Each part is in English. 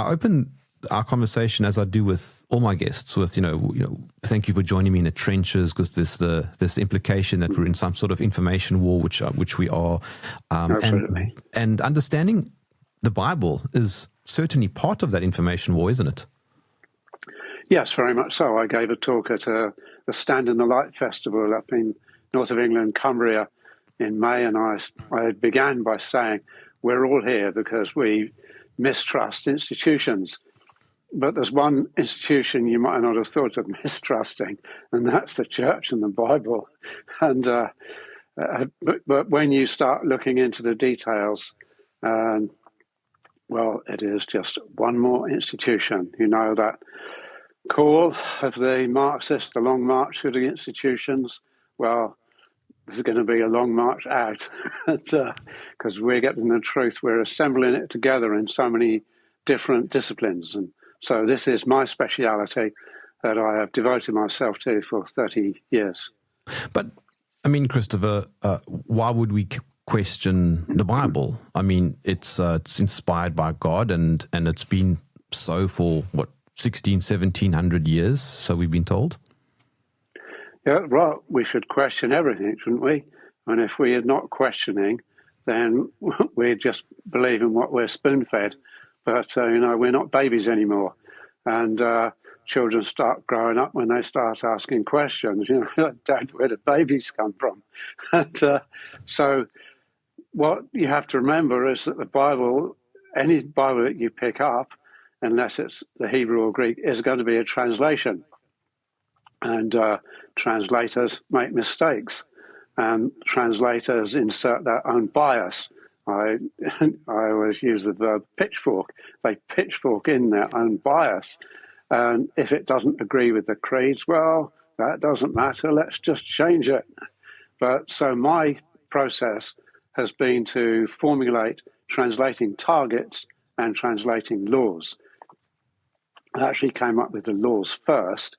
I open our conversation, as I do with all my guests, with, thank you for joining me in the trenches, because there's the implication that we're in some sort of information war, which we are. And understanding the Bible is certainly part of that information war, isn't it? Yes, very much so. I gave a talk at the Stand in the Light Festival up in north of England, Cumbria, in May, and I began by saying we're all here because we mistrust institutions. But there's one institution you might not have thought of mistrusting, and that's the church and the Bible. And but when you start looking into the details, well, it is just one more institution. You know that call of the Marxists, the long march through the institutions. Well, there's going to be a long march out, because we're getting the truth. We're assembling it together in so many different disciplines. And so this is my speciality that I have devoted myself to for 30 years. But, I mean, Christopher, why would we question the Bible? I mean, it's inspired by God, and it's been so for, 1700 years, so we've been told? Yeah, well, we should question everything, shouldn't we? And if we are not questioning, then we're just believing what we're spoon-fed. But, we're not babies anymore. And children start growing up when they start asking questions. Dad, where do babies come from? And so what you have to remember is that the Bible, any Bible that you pick up, unless it's the Hebrew or Greek, is going to be a translation. And translators make mistakes, and translators insert their own bias. I always use the verb pitchfork. They pitchfork in their own bias. And if it doesn't agree with the creeds, well, that doesn't matter. Let's just change it. But so my process has been to formulate translating targets and translating laws. I actually came up with the laws first.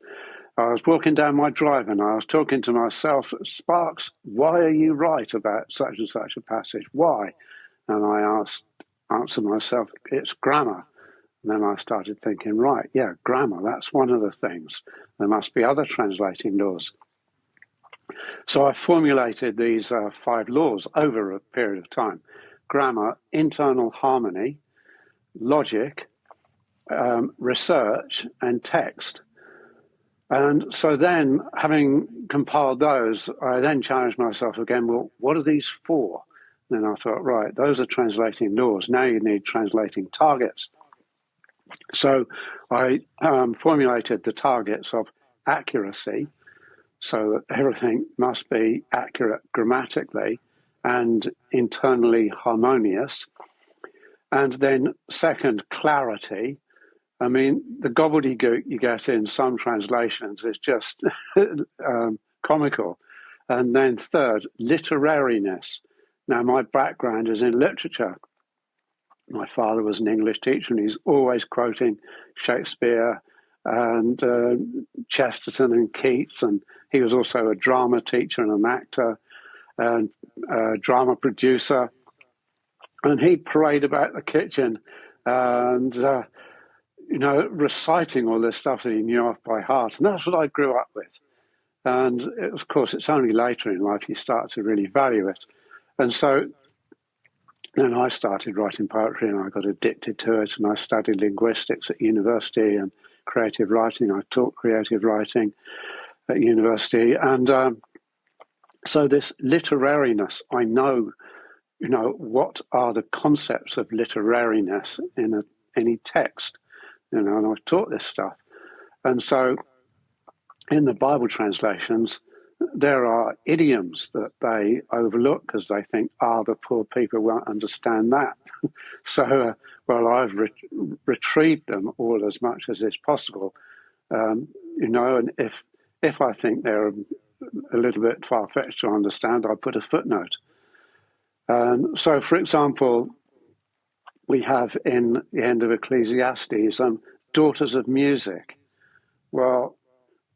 I was walking down my drive and I was talking to myself, Sparks, why are you right about such and such a passage? Why? And I answered myself, it's grammar. And then I started thinking, right, yeah, grammar, that's one of the things. There must be other translating laws. So I formulated these 5 laws over a period of time. Grammar, internal harmony, logic, research, and text. And so then, having compiled those, I then challenged myself again, well, what are these for? And then I thought, right, those are translating laws. Now you need translating targets. So I formulated the targets of accuracy, so that everything must be accurate grammatically and internally harmonious. And then second, clarity. I mean, the gobbledygook you get in some translations is just comical. And then third, literariness. Now, my background is in literature. My father was an English teacher, and he's always quoting Shakespeare and Chesterton and Keats. And he was also a drama teacher and an actor and a drama producer. And he'd parade about the kitchen and reciting all this stuff that he knew off by heart. And that's what I grew up with. And of course, it's only later in life you start to really value it. And so then I started writing poetry, and I got addicted to it. And I studied linguistics at university and creative writing. I taught creative writing at university. And so this literariness, I know, what are the concepts of literariness in any text. And I've taught this stuff. And so in the Bible translations, there are idioms that they overlook because they think, the poor people won't understand that. So, I've retrieved them all as much as is possible. And if I think they're a little bit far-fetched to understand, I put a footnote. So, for example, we have in the end of Ecclesiastes, daughters of music. Well,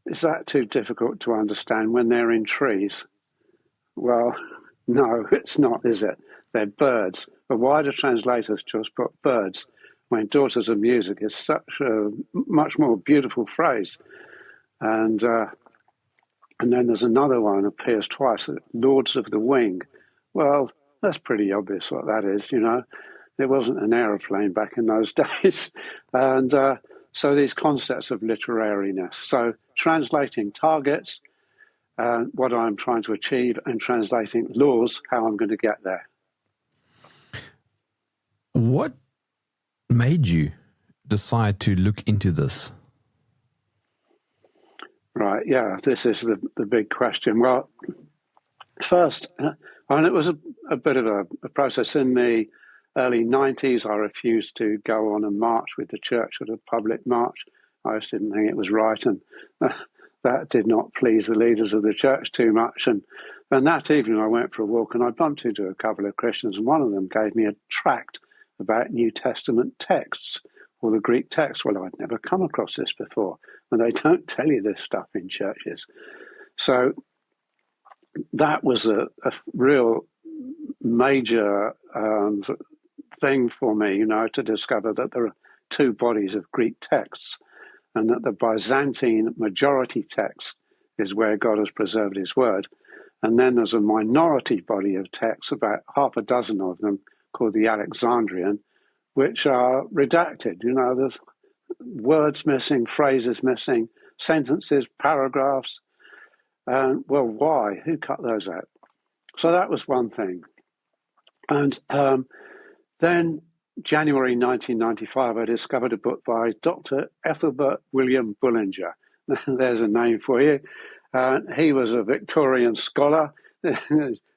is that too difficult to understand when they're in trees? Well, no, it's not, is it? They're birds. But why do translators just put birds? when daughters of music is such a much more beautiful phrase. And then there's another one, appears twice, Lords of the Wing. Well, that's pretty obvious what that is, There wasn't an aeroplane back in those days. And so these concepts of literariness. So translating targets, what I'm trying to achieve, and translating laws, how I'm going to get there. What made you decide to look into this? Right, yeah, this is the big question. Well, first, and it was a bit of a process. In the early 90s, I refused to go on a march with the church at a public march. I just didn't think it was right, and that did not please the leaders of the church too much. And that evening I went for a walk, and I bumped into a couple of Christians, and one of them gave me a tract about New Testament texts, or the Greek text. Well, I'd never come across this before, and they don't tell you this stuff in churches. So that was a real major thing for me, to discover that there are two bodies of Greek texts, and that the Byzantine majority text is where God has preserved his word. And then there's a minority body of texts, about half a dozen of them, called the Alexandrian, which are redacted. There's words missing, phrases missing, sentences, paragraphs. Well, why? Who cut those out? So that was one thing. And then January 1995, I discovered a book by Dr. Ethelbert William Bullinger. There's a name for you. He was a Victorian scholar,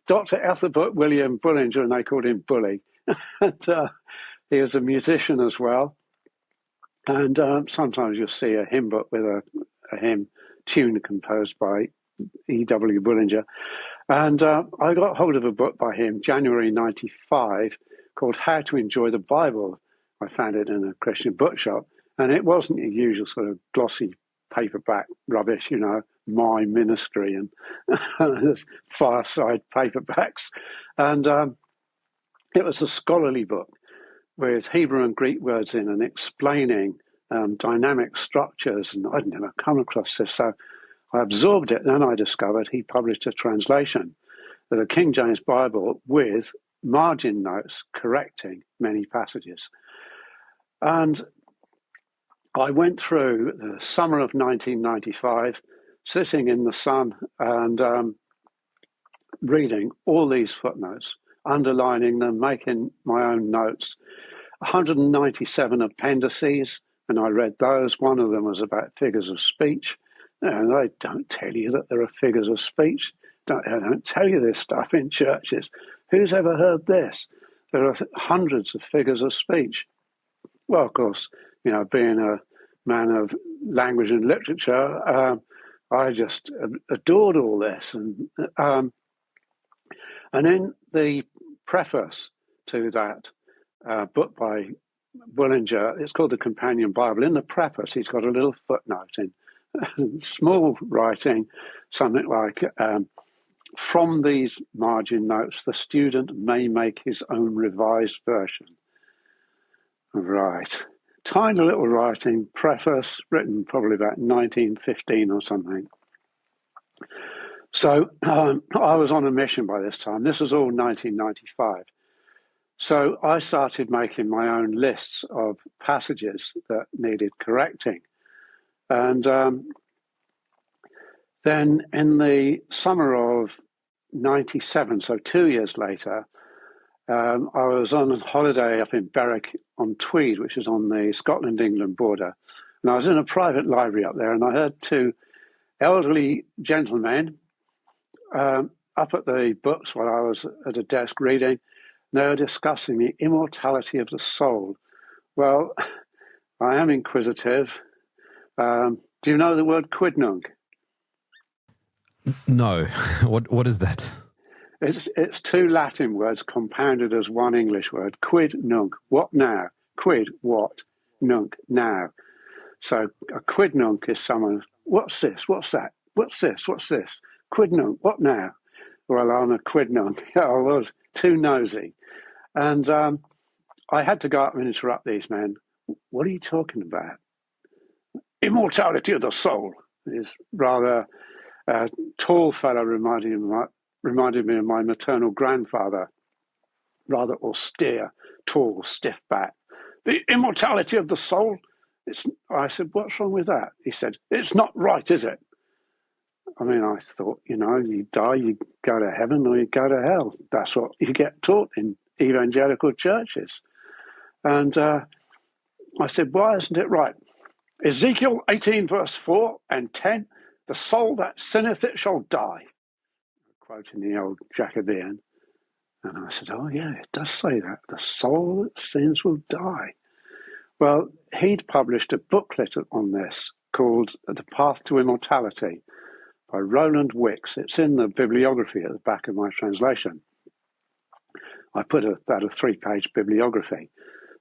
Dr. Ethelbert William Bullinger, and they called him Bully. And, he was a musician as well. And sometimes you'll see a hymn book with a hymn tune composed by E.W. Bullinger. And I got hold of a book by him, January 95, called How to Enjoy the Bible. I found it in a Christian bookshop, and it wasn't your usual sort of glossy paperback rubbish, My Ministry and fireside paperbacks. And it was a scholarly book with Hebrew and Greek words in and explaining dynamic structures, and I'd never come across this. So I absorbed it, and then I discovered he published a translation of the King James Bible with margin notes correcting many passages. And I went through the summer of 1995, sitting in the sun and reading all these footnotes, underlining them, making my own notes. 197 appendices, and I read those. One of them was about figures of speech. And they don't tell you that there are figures of speech. They don't tell you this stuff in churches. Who's ever heard this? There are hundreds of figures of speech. Well, of course, being a man of language and literature, I just adored all this. And in the preface to that book by Bullinger, it's called the Companion Bible. In the preface, he's got a little footnote in small writing, something like, from these margin notes, the student may make his own revised version. Right. Tiny little writing, preface, written probably about 1915 or something. So I was on a mission by this time. This was all 1995. So I started making my own lists of passages that needed correcting. And then in the summer of 97, so 2 years later, I was on holiday up in Berwick on Tweed, which is on the Scotland-England border. And I was in a private library up there, and I heard two elderly gentlemen up at the books while I was at a desk reading. They were discussing the immortality of the soul. Well, I am inquisitive. Do you know the word quidnunc? No. What is that? It's two Latin words compounded as one English word. Quid nunc, what now? Quid, what? Nunc, now. So a quid nunc is someone, what's this? What's that? What's this? What's this? Quid nunc, what now? Well, I'm a quid nunc. I was too nosy. And I had to go up and interrupt these men. What are you talking about? Immortality of the soul. This rather tall fellow reminded me of my maternal grandfather, rather austere, tall, stiff back. The immortality of the soul? I said, what's wrong with that? He said, it's not right, is it? I mean, I thought, you die, you go to heaven or you go to hell. That's what you get taught in evangelical churches. And I said, why isn't it right? Ezekiel 18, verse 4 and 10, the soul that sinneth, it shall die. Quoting the old Jacobean. And I said, oh, yeah, it does say that. The soul that sins will die. Well, he'd published a booklet on this called The Path to Immortality by Roland Wicks. It's in the bibliography at the back of my translation. I put about a 3-page bibliography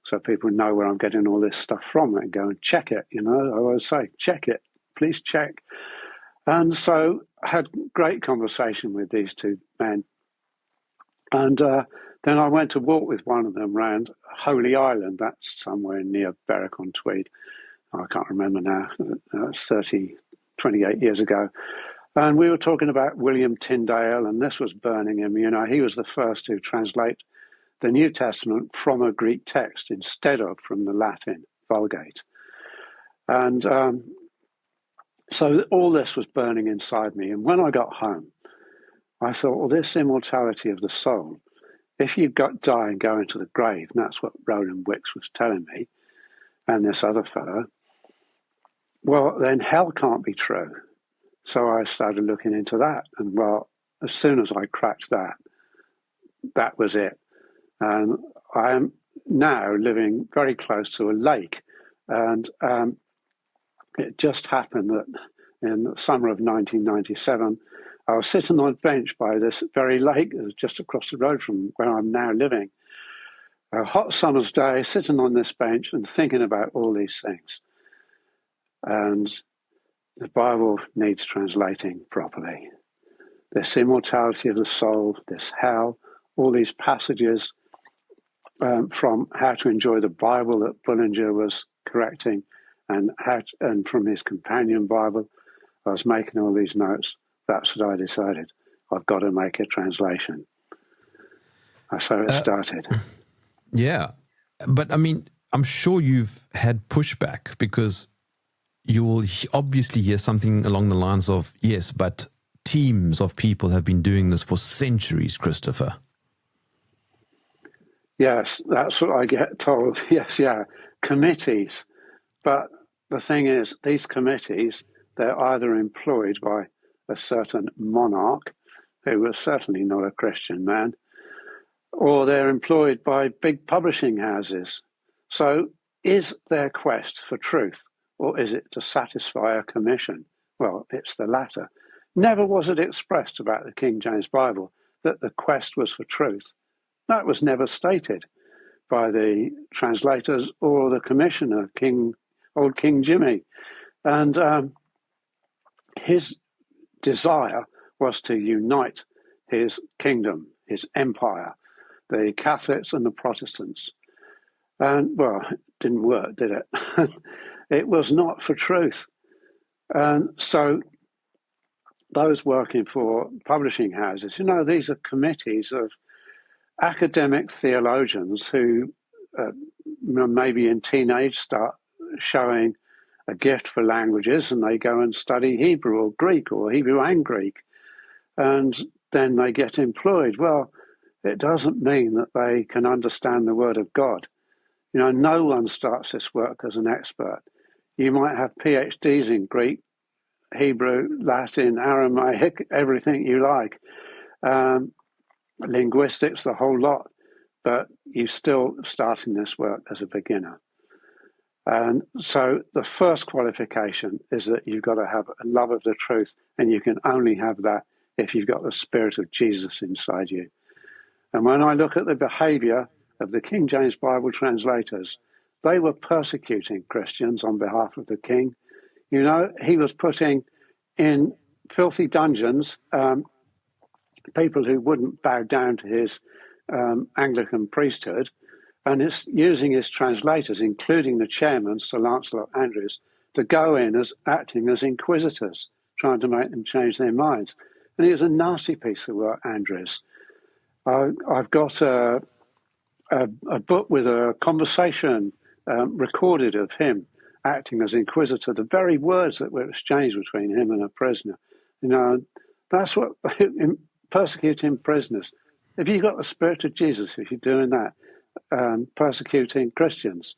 so people know where I'm getting all this stuff from and go and check it. I always say, check it, please check. And so I had great conversation with these two men. And then I went to walk with one of them around Holy Island. That's somewhere near Berwick-on-Tweed. I can't remember now. That's 28 years ago. And we were talking about William Tyndale, and this was burning him. He was the first to translate the New Testament from a Greek text instead of from the Latin Vulgate. And so all this was burning inside me. And when I got home, I thought, well, this immortality of the soul, if you die and go into the grave, and that's what Roland Wicks was telling me, and this other fellow, well, then hell can't be true. So I started looking into that. And well, as soon as I cracked that, that was it. And I am now living very close to a lake. And it just happened that in the summer of 1997, I was sitting on a bench by this very lake that was just across the road from where I'm now living. A hot summer's day, sitting on this bench and thinking about all these things. And the Bible needs translating properly. This immortality of the soul, this hell, all these passages from How to Enjoy the Bible that Bullinger was correcting, and from his companion Bible, I was making all these notes. That's what I decided. I've got to make a translation. So it started. Yeah. But I mean, I'm sure you've had pushback because you will obviously hear something along the lines of, yes, but teams of people have been doing this for centuries, Christopher. Yes, that's what I get told. Yes, yeah, committees. But the thing is, these committees, they're either employed by a certain monarch, who was certainly not a Christian man, or they're employed by big publishing houses. So is their quest for truth, or is it to satisfy a commission? Well, it's the latter. Never was it expressed about the King James Bible that the quest was for truth. That was never stated by the translators or the commissioner, old King Jimmy. And his desire was to unite his kingdom, his empire, the Catholics and the Protestants. And, well, it didn't work, did it? It was not for truth. And so those working for publishing houses, these are committees of academic theologians who maybe in teenage start showing a gift for languages, and they go and study Hebrew or Greek or Hebrew and Greek, and then they get employed. Well, it doesn't mean that they can understand the Word of God. No one starts this work as an expert. You might have PhDs in Greek, Hebrew, Latin, Aramaic, everything you like, linguistics, the whole lot, but you're still starting this work as a beginner. And so the first qualification is that you've got to have a love of the truth, and you can only have that if you've got the Spirit of Jesus inside you. And when I look at the behavior of the King James Bible translators, they were persecuting Christians on behalf of the king. He was putting in filthy dungeons people who wouldn't bow down to his Anglican priesthood, and it's using his translators, including the chairman, Sir Lancelot Andrews, to go in as acting as inquisitors, trying to make them change their minds. And it was a nasty piece of work, Andrews. I've got a book with a conversation recorded of him acting as inquisitor, the very words that were exchanged between him and a prisoner. That's what persecuting prisoners. Have you got the Spirit of Jesus if you're doing that? Persecuting Christians?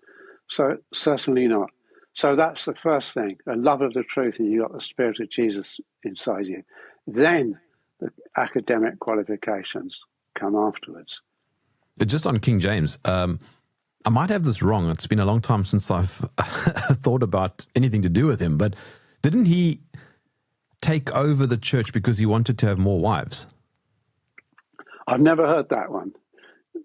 So certainly not. So that's the first thing, a love of the truth, and you got the Spirit of Jesus inside you. Then the academic qualifications come afterwards. Just on King James, I might have this wrong. It's been a long time since I've thought about anything to do with him, but didn't he take over the church because he wanted to have more wives? I've never heard that one.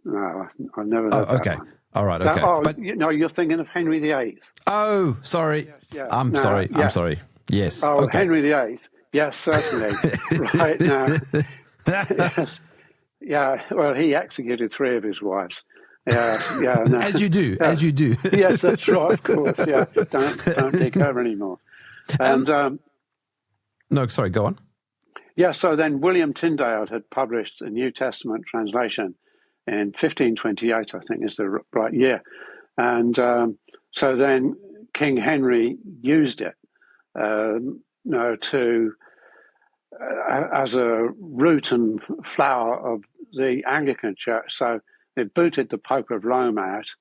No, I've never heard that one. All right, okay. But you're thinking of Henry VIII. Oh, sorry. Yes, yeah. I'm sorry. Yes. Oh, okay. Henry VIII. Yes, certainly. Right now. Yes. Yeah, well, he executed 3 of his wives. Yeah. No. As you do. Yes, that's right, of course, yeah. Don't dig her anymore. And no, sorry, go on. Yeah, so then William Tyndale had published a New Testament translation in 1528, I think is the right year. And so then King Henry used it as a root and flower of the Anglican Church. So they booted the Pope of Rome out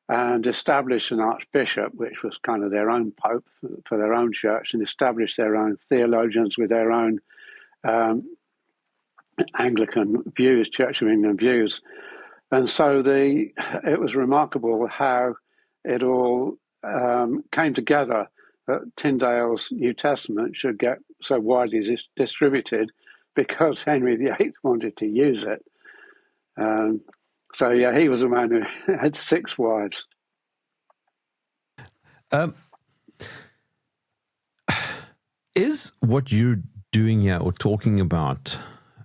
and established an archbishop, which was kind of their own pope for their own church, and established their own theologians with their own Anglican views, Church of England views. And so it was remarkable how it all came together that Tyndale's New Testament should get so widely distributed because Henry VIII wanted to use it. So, yeah, he was a man who had 6 wives. Is what you're doing here or talking about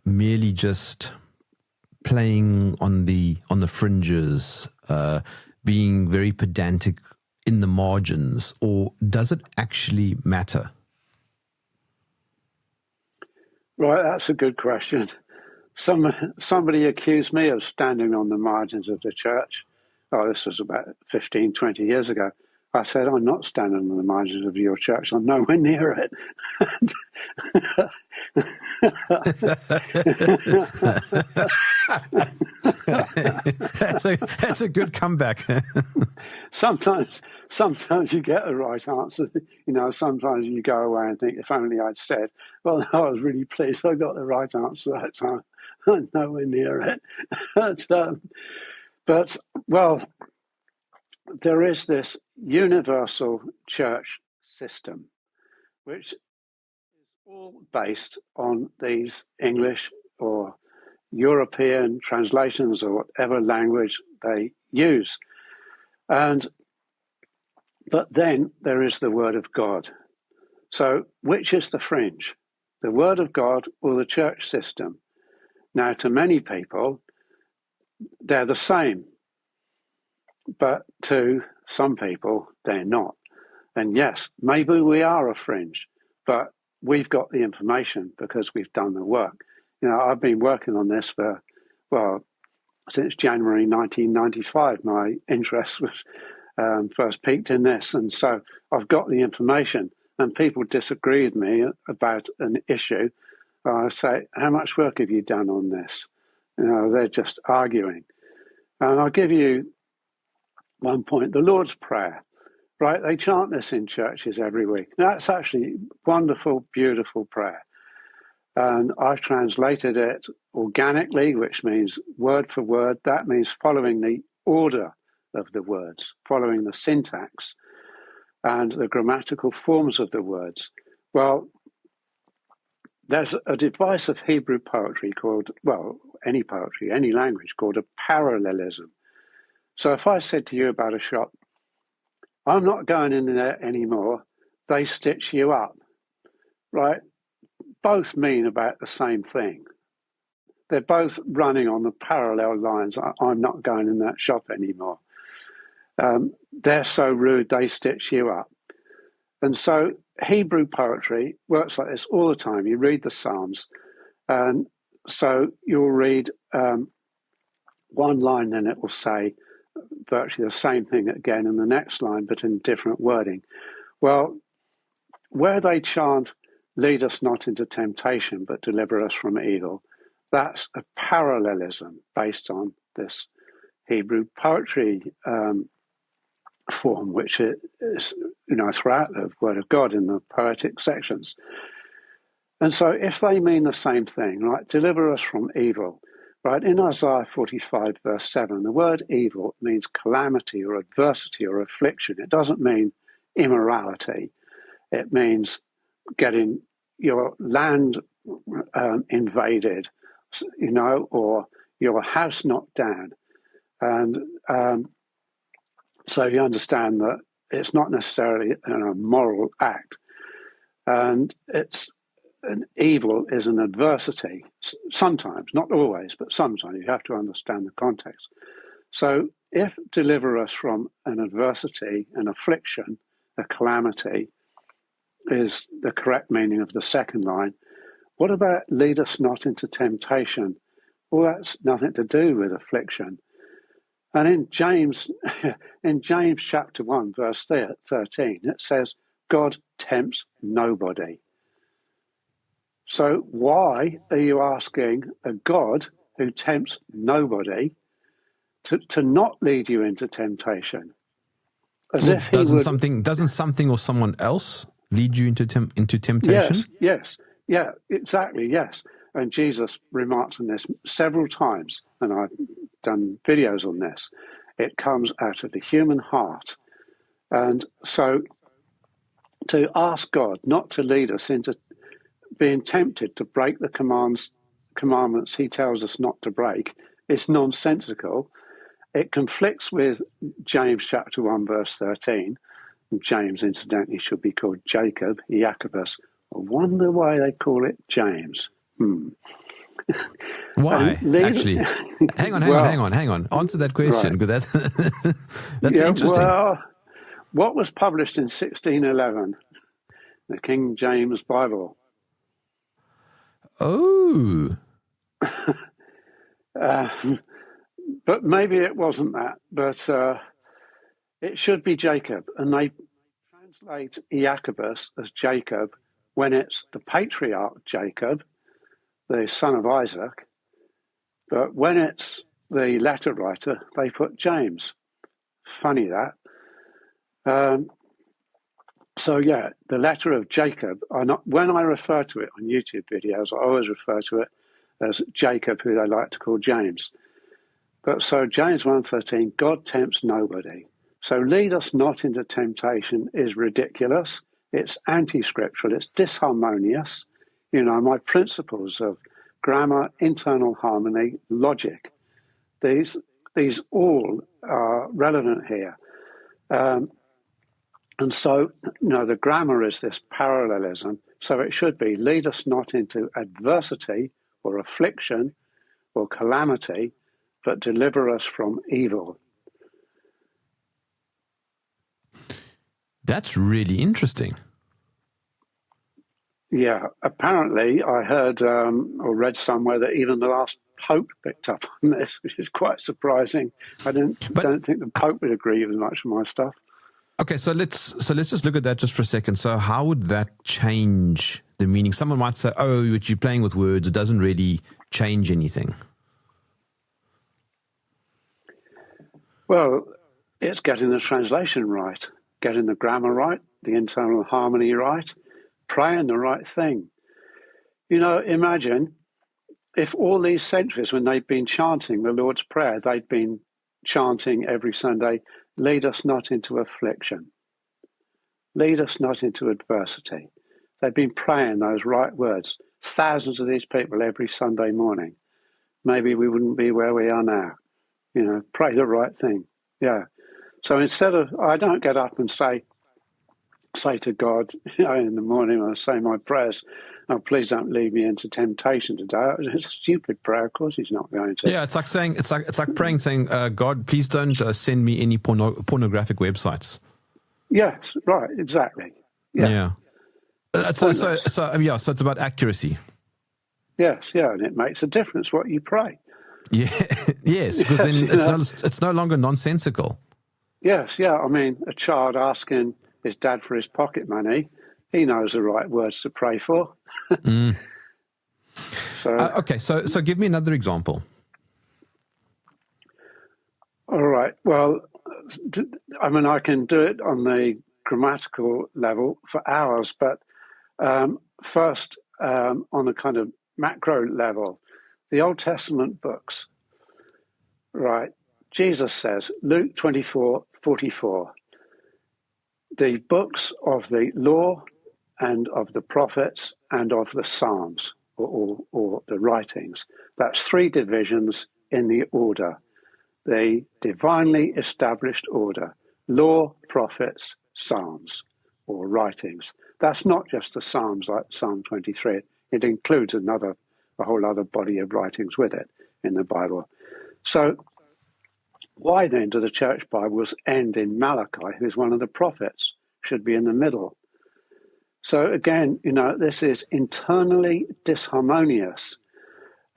merely just playing on the fringes, being very pedantic in the margins, or does it actually matter? Right, that's a good question. Somebody accused me of standing on the margins of the church. Oh, this was about 15, 20 years ago. I said, I'm not standing on the margins of your church. I'm nowhere near it. That's a good comeback. Sometimes you get the right answer. Sometimes you go away and think, if only I'd said, well, I was really pleased I got the right answer that time. I'm nowhere near it. But there is this universal church system, which is all based on these English or European translations or whatever language they use. But then there is the Word of God. So which is the fringe, the Word of God or the church system? Now, to many people, they're the same. But to some people, they're not. And yes, maybe we are a fringe, but we've got the information because we've done the work. I've been working on this since January 1995. My interest was first peaked in this. And so I've got the information, and people disagree with me about an issue. I say, how much work have you done on this? They're just arguing. And I'll give you one point, the Lord's Prayer, right? They chant this in churches every week. That's actually wonderful, beautiful prayer. And I've translated it organically, which means word for word. That means following the order of the words, following the syntax and the grammatical forms of the words. Well, there's a device of Hebrew poetry called, any poetry, any language, called a parallelism. So if I said to you about a shop, I'm not going in there anymore, they stitch you up, right? Both mean about the same thing. they're both running on the parallel lines. I'm not going in that shop anymore. They're so rude, they stitch you up. And so Hebrew poetry works like this all the time. You read the Psalms, and so you'll read one line and it will say virtually the same thing again in the next line, but in different wording. Well, where they chant, lead us not into temptation, but deliver us from evil, that's a parallelism based on this Hebrew poetry form, which is, throughout the Word of God in the poetic sections. And so if they mean the same thing, right, deliver us from evil, right, in Isaiah 45, verse 7, the word evil means calamity or adversity or affliction. It doesn't mean immorality. It means getting your land invaded, or your house knocked down. And so you understand that it's not necessarily a moral act. And an evil is an adversity. Sometimes, not always, but sometimes you have to understand the context. So if deliver us from an adversity, an affliction, a calamity, is the correct meaning of the second line, what about lead us not into temptation? Well, that's nothing to do with affliction. And in James chapter 1, verse 13, it says, God tempts nobody. So why are you asking a God who tempts nobody to not lead you into temptation? As if doesn't something or someone else lead you into temptation? Yes, yeah, exactly, yes. And Jesus remarks on this several times, and I've done videos on this. It comes out of the human heart. And so to ask God not to lead us into being tempted to break the commandments he tells us not to break is nonsensical. It conflicts with James chapter 1, verse 13. James, incidentally, should be called Jacob, Jacobus. I wonder why they call it James. Why? Actually, hang on. Answer that question, because that's interesting. Well, what was published in 1611? The King James Bible. Oh. But maybe it wasn't that. But it should be Jacob. And they translate Jacobus as Jacob when it's the patriarch Jacob, the son of Isaac. But when it's the letter writer, they put James. Funny that. So yeah, the letter of Jacob, when I refer to it on YouTube videos, I always refer to it as Jacob, who they like to call James. But so James 1:13, God tempts nobody. So lead us not into temptation is ridiculous. It's anti-scriptural. It's disharmonious. My principles of grammar, internal harmony, logic, these all are relevant here. And so, the grammar is this parallelism. So it should be, lead us not into adversity or affliction or calamity, but deliver us from evil. That's really interesting. Yeah, apparently I heard or read somewhere that even the last Pope picked up on this, which is quite surprising. I don't think the Pope would agree with much of my stuff. Okay, so let's just look at that just for a second. So how would that change the meaning? Someone might say, oh, but you're playing with words. It doesn't really change anything. Well, it's getting the translation right, getting the grammar right, the internal harmony right, praying the right thing. Imagine if all these centuries when they've been chanting the Lord's Prayer, they'd been chanting every Sunday, lead us not into affliction. Lead us not into adversity. They've been praying those right words. Thousands of these people every Sunday morning. Maybe we wouldn't be where we are now. Pray the right thing. Yeah. So instead of, I don't get up and say, say to God, in the morning when I say my prayers, "Oh, please don't lead me into temptation today." It's a stupid prayer. Of course, He's not going to. Yeah, it's like praying, saying, "God, please don't send me any pornographic websites." Yes, right, exactly. Yeah. So it's about accuracy. Yes, and it makes a difference what you pray. Yeah, yes, because then it's no longer nonsensical. Yes, I mean, a child asking his dad for his pocket money, he knows the right words to pray for. So give me another example. All right. Well, I mean, I can do it on the grammatical level for hours, but first, on a kind of macro level, the Old Testament books, right? Jesus says, Luke 24:44, the books of the law and of the prophets and of the Psalms, or the writings. That's three divisions in the order, the divinely established order: law, prophets, Psalms, or writings. That's not just the Psalms like Psalm 23. It includes a whole other body of writings with it in the Bible. So why then do the church Bibles end in Malachi, who's one of the prophets, should be in the middle? So again, this is internally disharmonious,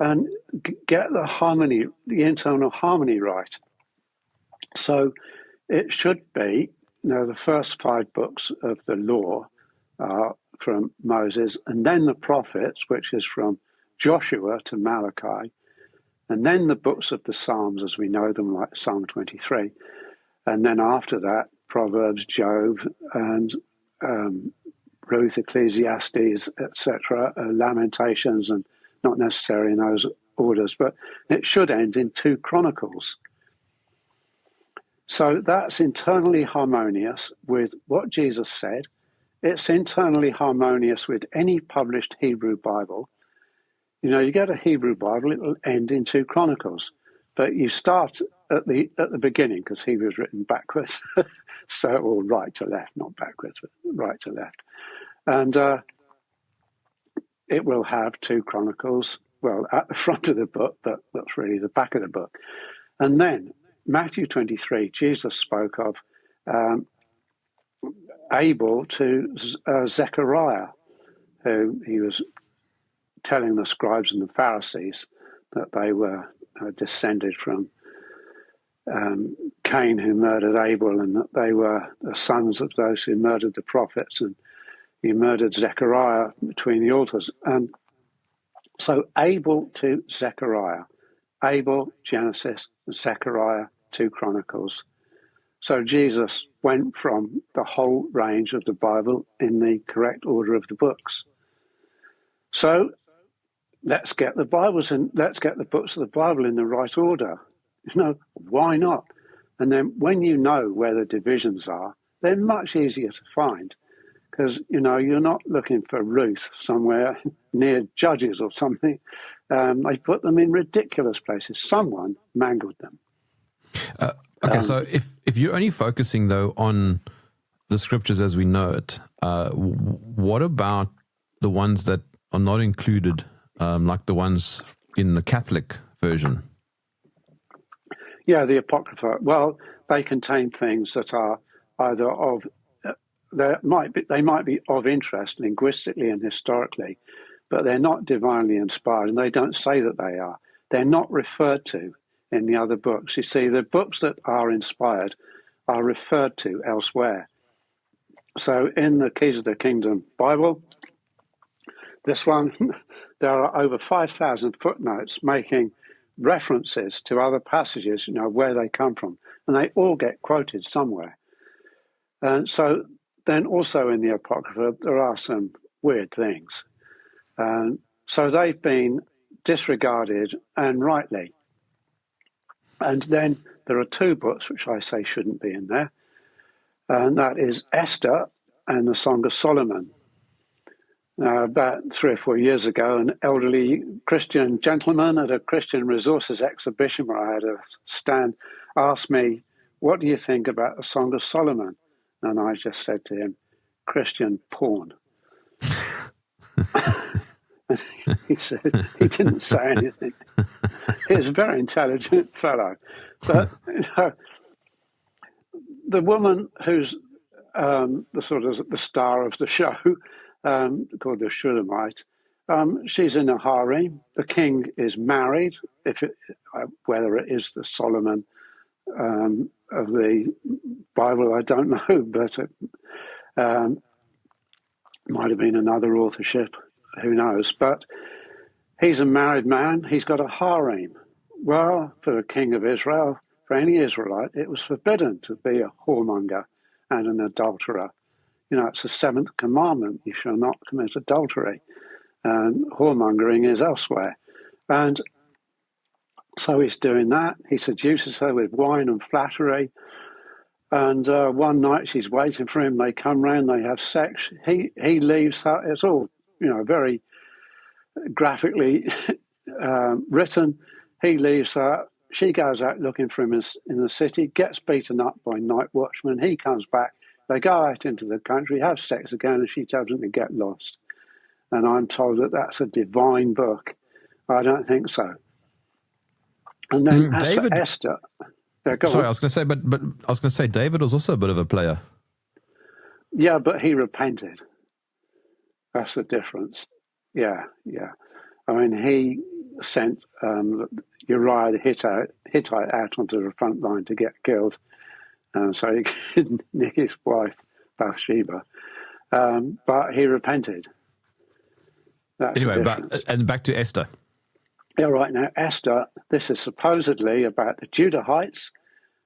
and get the internal harmony right. So it should be, the first 5 books of the law are from Moses, and then the prophets, which is from Joshua to Malachi, and then the books of the Psalms as we know them, like Psalm 23. And then after that, Proverbs, Job, and Ruth, Ecclesiastes, etc., Lamentations, and not necessarily in those orders, but it should end in 2 Chronicles. So that's internally harmonious with what Jesus said. It's internally harmonious with any published Hebrew Bible. You get a Hebrew Bible, it will end in 2 Chronicles, but you start at the beginning, because Hebrew is written backwards, or right to left, not backwards, but right to left, and it will have 2 Chronicles, well, at the front of the book, but that's really the back of the book. And then Matthew 23, Jesus spoke of Abel to Zechariah, who he was telling the scribes and the Pharisees that they were descended from Cain, who murdered Abel, and that they were the sons of those who murdered the prophets, and he murdered Zechariah between the altars. And so Abel to Zechariah, Abel, Genesis, Zechariah, 2 Chronicles. So Jesus went from the whole range of the Bible in the correct order of the books. So let's get the Bibles and let's get the books of the Bible in the right order. Why not? And then when you know where the divisions are, they're much easier to find, because you're not looking for Ruth somewhere near Judges or something. They put them in ridiculous places. Someone mangled them. Okay, so if you're only focusing though on the scriptures as we know it, what about the ones that are not included, like the ones in the Catholic version? Yeah, the Apocrypha. Well, they contain things that are either they might be of interest linguistically and historically, but they're not divinely inspired, and they don't say that they are. They're not referred to in the other books. You see, the books that are inspired are referred to elsewhere. So in the Keys of the Kingdom Bible, this one, there are over 5,000 footnotes making references to other passages, where they come from, and they all get quoted somewhere. And so then also in the Apocrypha, there are some weird things. So they've been disregarded, and rightly. And then there are 2 books which I say shouldn't be in there, and that is Esther and the Song of Solomon. About 3 or 4 years ago, an elderly Christian gentleman at a Christian Resources exhibition where I had a stand asked me, "What do you think about the Song of Solomon?" And I just said to him, Christian porn. And he said he didn't say anything. He's a very intelligent fellow. But the woman who's the star of the show, called the Shulamite, she's in a harem. The king is married. Whether it is the Solomon of the Bible, I don't know, but it might have been another authorship. Who knows? But he's a married man. He's got a harem. Well, for the king of Israel, for any Israelite, it was forbidden to be a whoremonger and an adulterer. It's the seventh commandment. You shall not commit adultery. And whoremongering is elsewhere. And so he's doing that. He seduces her with wine and flattery. And one night she's waiting for him. They come round, they have sex. He leaves her. It's all, very graphically written. He leaves her. She goes out looking for him in the city, gets beaten up by night watchmen. He comes back. They go out into the country, have sex again, and she tells him to get lost. And I'm told that that's a divine book. I don't think so. And then Esther. Sorry, I was going to say, but I was going to say David was also a bit of a player. Yeah, but he repented. That's the difference. Yeah. I mean, he sent Uriah the Hittite out onto the front line to get killed. So he killed Nikki's wife, Bathsheba. But he repented. That's anyway, back to Esther. Yeah, right. Now, Esther, this is supposedly about the Judahites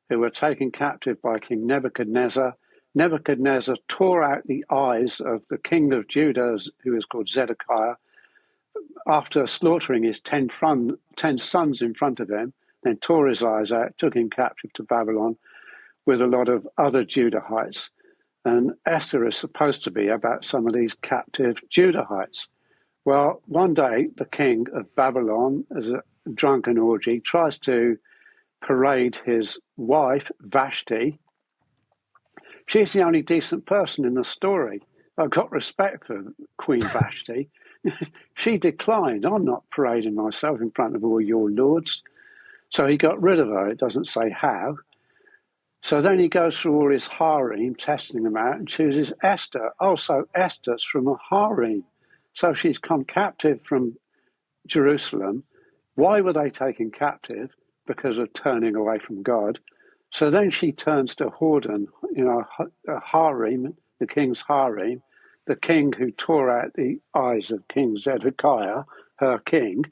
who were taken captive by King Nebuchadnezzar. Nebuchadnezzar tore out the eyes of the king of Judah, who is called Zedekiah, after slaughtering his 10 sons in front of him, then tore his eyes out, took him captive to Babylon with a lot of other Judahites. And Esther is supposed to be about some of these captive Judahites. Well, one day, the king of Babylon, as a drunken orgy, tries to parade his wife, Vashti. She's the only decent person in the story. I've got respect for Queen Vashti. She declined. I'm not parading myself in front of all your lords. So he got rid of her. It doesn't say how. So then he goes through all his harem, testing them out, and chooses Esther. Oh, so Esther's from a harem. So she's come captive from Jerusalem. Why were they taken captive? Because of turning away from God. So then she turns to whoredom, a harem, the king's harem, the king who tore out the eyes of King Zedekiah, her king.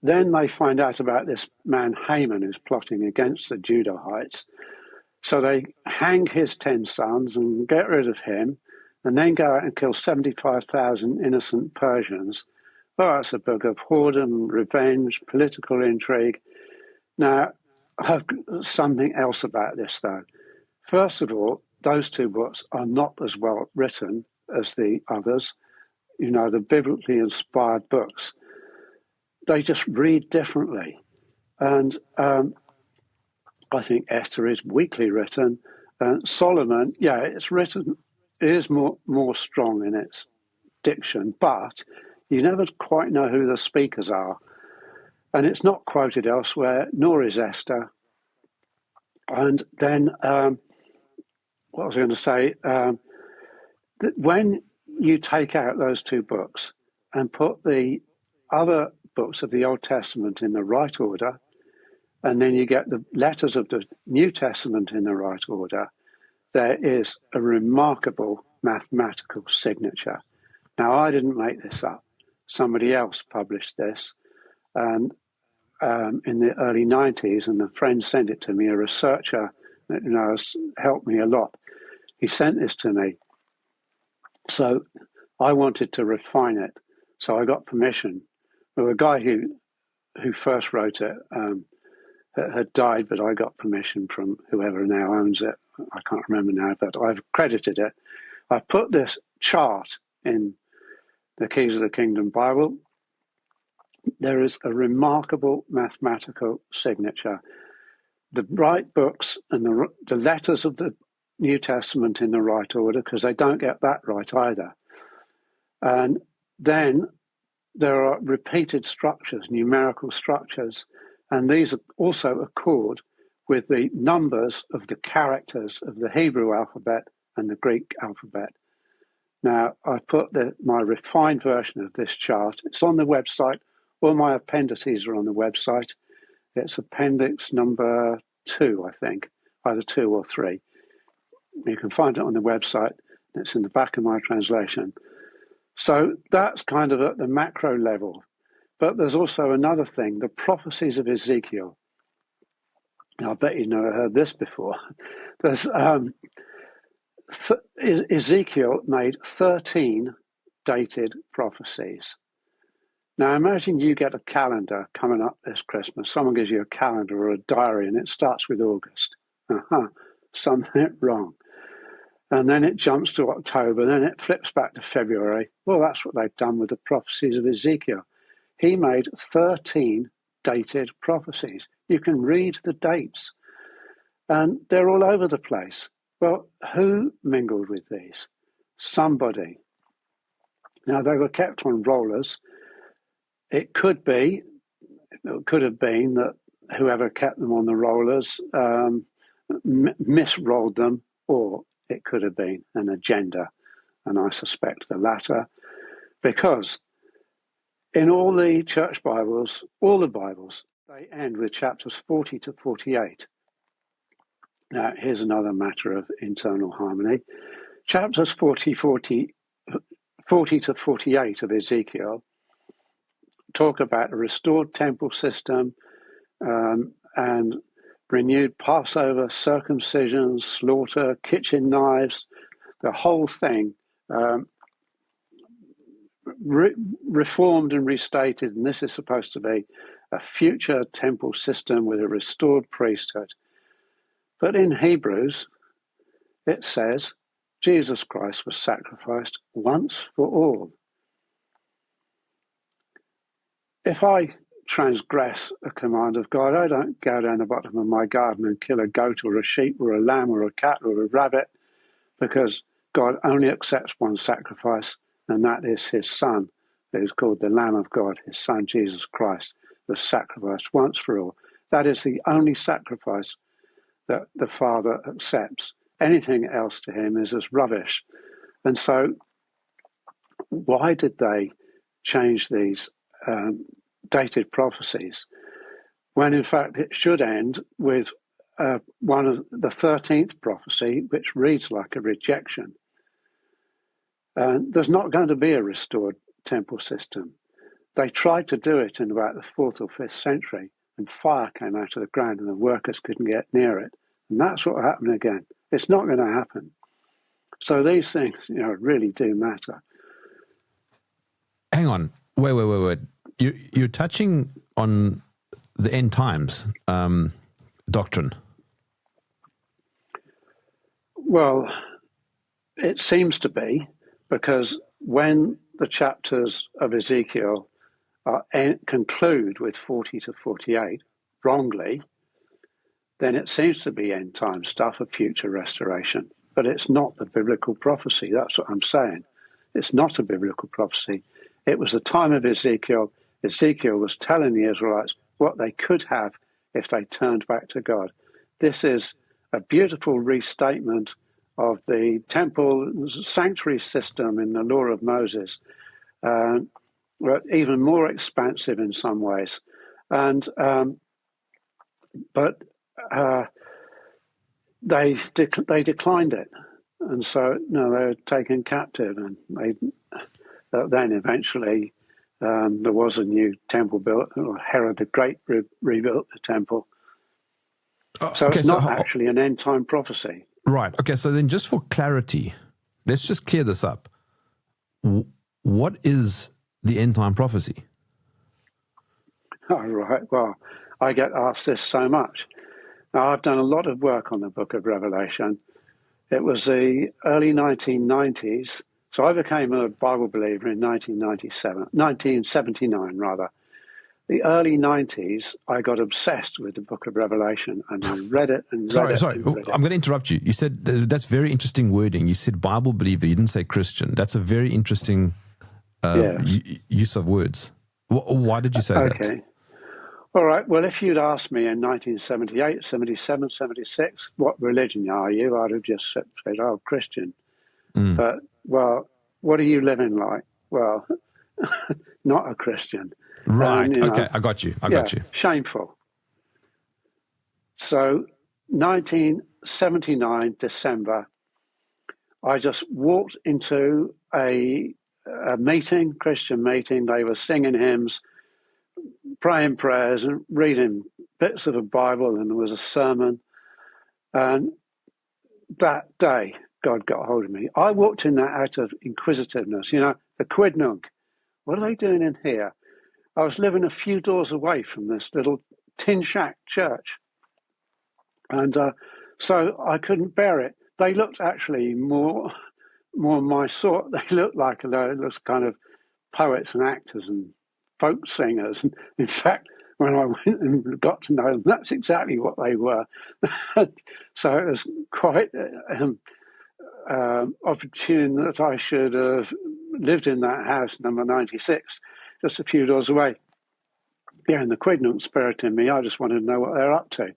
Then they find out about this man Haman who's plotting against the Judahites. So they hang his 10 sons and get rid of him, and then go out and kill 75,000 innocent Persians. Well, it's a book of whoredom, revenge, political intrigue. Now, I've got something else about this, though. First of all, those two books are not as well written as the others, the biblically inspired books. They just read differently. And I think Esther is weakly written. Solomon, it's written, it is more strong in its diction, but you never quite know who the speakers are. And it's not quoted elsewhere, nor is Esther. And then, what was I going to say? That when you take out those two books and put the other books of the Old Testament in the right order, and then you get the letters of the New Testament in the right order, there is a remarkable mathematical signature. Now, I didn't make this up. Somebody else published this in the early 90s, and a friend sent it to me, a researcher that has helped me a lot. He sent this to me. So I wanted to refine it. So I got permission. Well, the guy who first wrote it had died, but I got permission from whoever now owns it. I can't remember now, but I've credited it. I've put this chart in the Keys of the Kingdom Bible. There is a remarkable mathematical signature. The right books and the letters of the New Testament in the right order, because they don't get that right either. And then there are repeated structures, numerical structures, and these also accord with the numbers of the characters of the Hebrew alphabet and the Greek alphabet. Now, I've put my refined version of this chart. It's on the website. All my appendices are on the website. It's appendix number 2, I think, either 2 or 3. You can find it on the website. It's in the back of my translation. So that's kind of at the macro level. But there's also another thing, the prophecies of Ezekiel. Now, I bet you've never heard this before. There's Ezekiel made 13 dated prophecies. Now, imagine you get a calendar coming up this Christmas. Someone gives you a calendar or a diary, and it starts with August. Something wrong. And then it jumps to October, then it flips back to February. Well, that's what they've done with the prophecies of Ezekiel. He made 13 dated prophecies. You can read the dates, and they're all over the place. Well, who mingled with these? Somebody. Now, they were kept on rollers. It could have been that whoever kept them on the rollers misrolled them, or it could have been an agenda, and I suspect the latter, because in all the church Bibles, all the Bibles, they end with chapters 40 to 48. Now, here's another matter of internal harmony. Chapters 40 to 48 of Ezekiel talk about a restored temple system and renewed Passover, circumcision, slaughter, kitchen knives, the whole thing reformed and restated. And this is supposed to be a future temple system with a restored priesthood. But in Hebrews, it says Jesus Christ was sacrificed once for all. If I transgress a command of God, I don't go down the bottom of my garden and kill a goat or a sheep or a lamb or a cat or a rabbit, because God only accepts one sacrifice, and that is his Son, who is called the Lamb of God. His Son, Jesus Christ, was sacrificed once for all. That is the only sacrifice that the Father accepts. Anything else to him is as rubbish. And so why did they change these dated prophecies, when in fact it should end with one of the 13th prophecy, which reads like a rejection? There's not going to be a restored temple system. They tried to do it in about the 4th or 5th century, and fire came out of the ground and the workers couldn't get near it. And that's what happened again. It's not going to happen. So these things, really do matter. Hang on. Wait. You're touching on the end times doctrine. Well, it seems to be, because when the chapters of Ezekiel conclude with 40 to 48, wrongly, then it seems to be end time stuff of future restoration. But it's not the biblical prophecy. That's what I'm saying. It's not a biblical prophecy. It was the time of Ezekiel. Ezekiel was telling the Israelites what they could have if they turned back to God. This is a beautiful restatement of the temple sanctuary system in the law of Moses, even more expansive in some ways. And but they declined it, and so they were taken captive, and then eventually there was a new temple built. Herod the Great rebuilt the temple. So it's not actually an end time prophecy. Right. Okay. So then, just for clarity, let's just clear this up. What is the end time prophecy? Oh, right. Well, I get asked this so much. Now, I've done a lot of work on the book of Revelation. It was the early 1990s. So I became a Bible believer in 1979, rather. the early 90s, I got obsessed with the book of Revelation, and I read it and read sorry, it. Sorry, and read I'm going to interrupt you. You said that's very interesting wording. You said Bible believer. You didn't say Christian. That's a very interesting use of words. Why did you say that? Okay. All right. Well, if you'd asked me in 1978, 77, 76, what religion are you? I'd have just said, oh, Christian. But, well, what are you living like? Well, not a Christian. Right. Okay. I got you. I got you. Shameful. So 1979, December, I just walked into a meeting, Christian meeting. They were singing hymns, praying prayers and reading bits of the Bible, and there was a sermon. And that day, God got hold of me. I walked in that out of inquisitiveness, the quidnunc. What are they doing in here? I was living a few doors away from this little tin shack church. And so I couldn't bear it. They looked actually more my sort. They looked like those kind of poets and actors and folk singers. And in fact, when I went and got to know them, that's exactly what they were. So it was quite opportune that I should have lived in that house, number 96, just a few doors away. Yeah, and the quidnunc spirit in me, I just wanted to know what they're up to.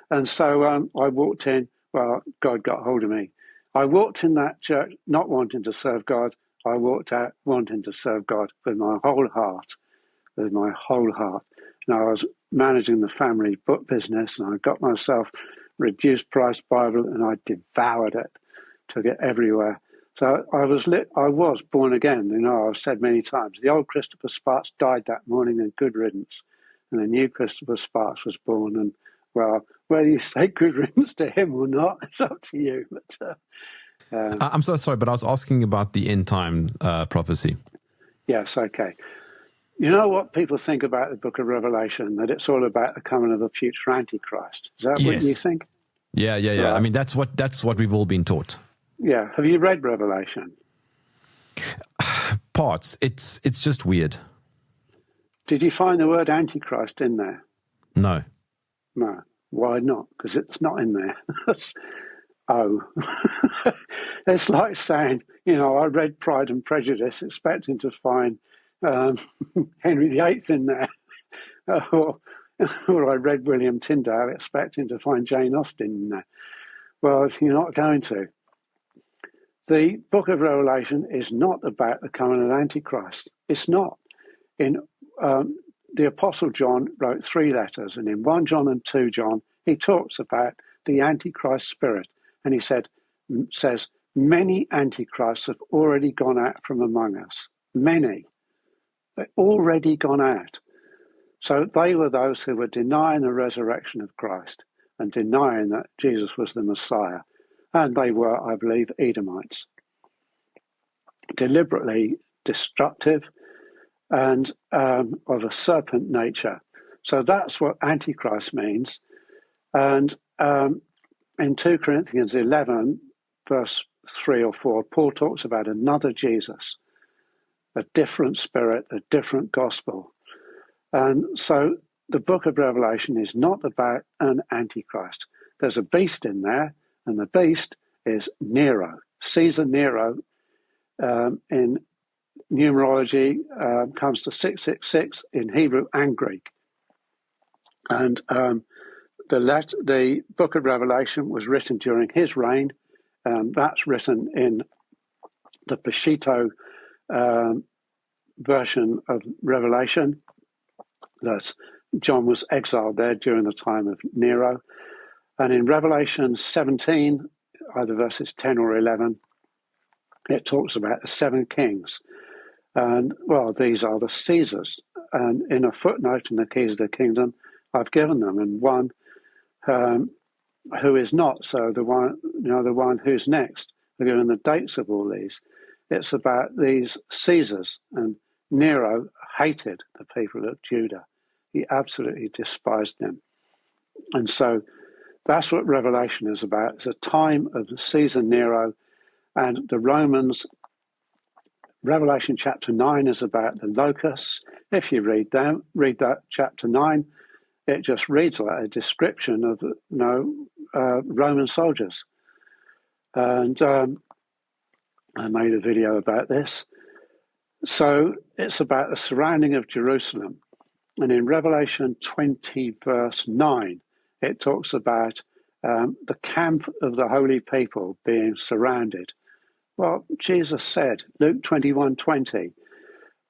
And so I walked in. Well, God got hold of me. I walked in that church not wanting to serve God. I walked out wanting to serve God with my whole heart, with my whole heart. And I was managing the family book business, and I got myself reduced price Bible, and I devoured it, took it everywhere. So I was born again. I've said many times, the old Christopher Sparks died that morning, and good riddance. And the new Christopher Sparks was born, and well, whether you say good riddance to him or not, it's up to you. But I'm so sorry, but I was asking about the end time prophecy. Yes, okay. You know what people think about the book of Revelation, that it's all about the coming of a future Antichrist. Is that what you think? Yeah. Right. I mean, that's what we've all been taught. Yeah. Have you read Revelation? Parts. It's just weird. Did you find the word Antichrist in there? No. No. Why not? Because it's not in there. Oh. It's like saying, I read Pride and Prejudice expecting to find Henry VIII in there. Or I read William Tyndale expecting to find Jane Austen in there. Well, you're not going to. The book of Revelation is not about the coming of Antichrist. It's not. The Apostle John wrote 3 letters, and in 1 John and 2 John, he talks about the Antichrist spirit. And he says, many Antichrists have already gone out from among us. Many. They've already gone out. So they were those who were denying the resurrection of Christ and denying that Jesus was the Messiah. And they were, I believe, Edomites. Deliberately destructive and of a serpent nature. So that's what Antichrist means. And in 2 Corinthians 11, verse 3 or 4, Paul talks about another Jesus, a different spirit, a different gospel. And so the book of Revelation is not about an Antichrist. There's a beast in there, and the beast is Nero. Caesar Nero in numerology comes to 666 in Hebrew and Greek. And the book of Revelation was written during his reign. That's written in the Peshitta version of Revelation. That John was exiled there during the time of Nero. And in Revelation 17, either verses 10 or 11, it talks about the 7 kings. And, well, these are the Caesars. And in a footnote in the Keys of the Kingdom, I've given them. And one who is not, so the one who's next. I've given the dates of all these. It's about these Caesars. And Nero hated the people of Judah. He absolutely despised them. And so that's what Revelation is about. It's a time of Caesar Nero and the Romans. Revelation chapter 9 is about the locusts. if you read that chapter 9, it just reads like a description of Roman soldiers. And I made a video about this. So it's about the surrounding of Jerusalem. And in Revelation 20, verse 9, it talks about the camp of the holy people being surrounded. Well, Jesus said, Luke 21:20,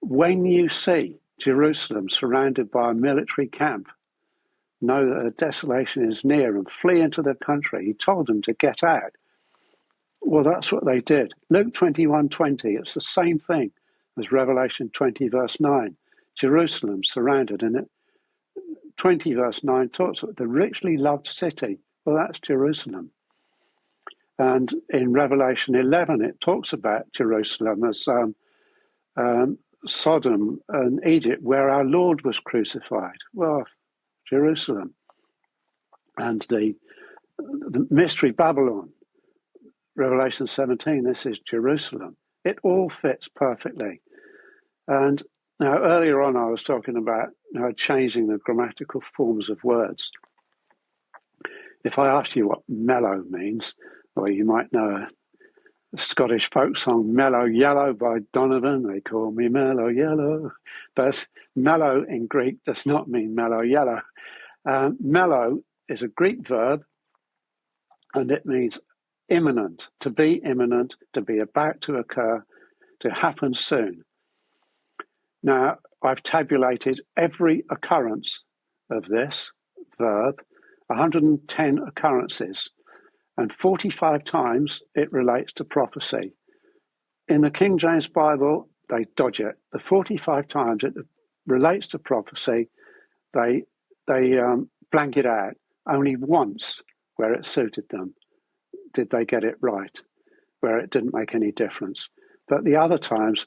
when you see Jerusalem surrounded by a military camp, know that a desolation is near and flee into the country. He told them to get out. Well, that's what they did. Luke 21:20, it's the same thing as Revelation 20, verse 9. Jerusalem surrounded, and it 20 verse 9 talks about the richly loved city. Well, that's Jerusalem. And in Revelation 11, it talks about Jerusalem as Sodom and Egypt, where our Lord was crucified. Well, Jerusalem. And the mystery Babylon, Revelation 17, this is Jerusalem. It all fits perfectly. And now, earlier on, I was talking about changing the grammatical forms of words. If I asked you what mellow means, or you might know a Scottish folk song, Mellow Yellow by Donovan, they call me Mellow Yellow. But mellow in Greek does not mean mellow yellow. Mellow is a Greek verb, and it means imminent, to be about to occur, to happen soon. Now, I've tabulated every occurrence of this verb, 110 occurrences, and 45 times it relates to prophecy. In the King James Bible, they dodge it. The 45 times it relates to prophecy, they blank it out. Only once, where it suited them, did they get it right, where it didn't make any difference. But the other times,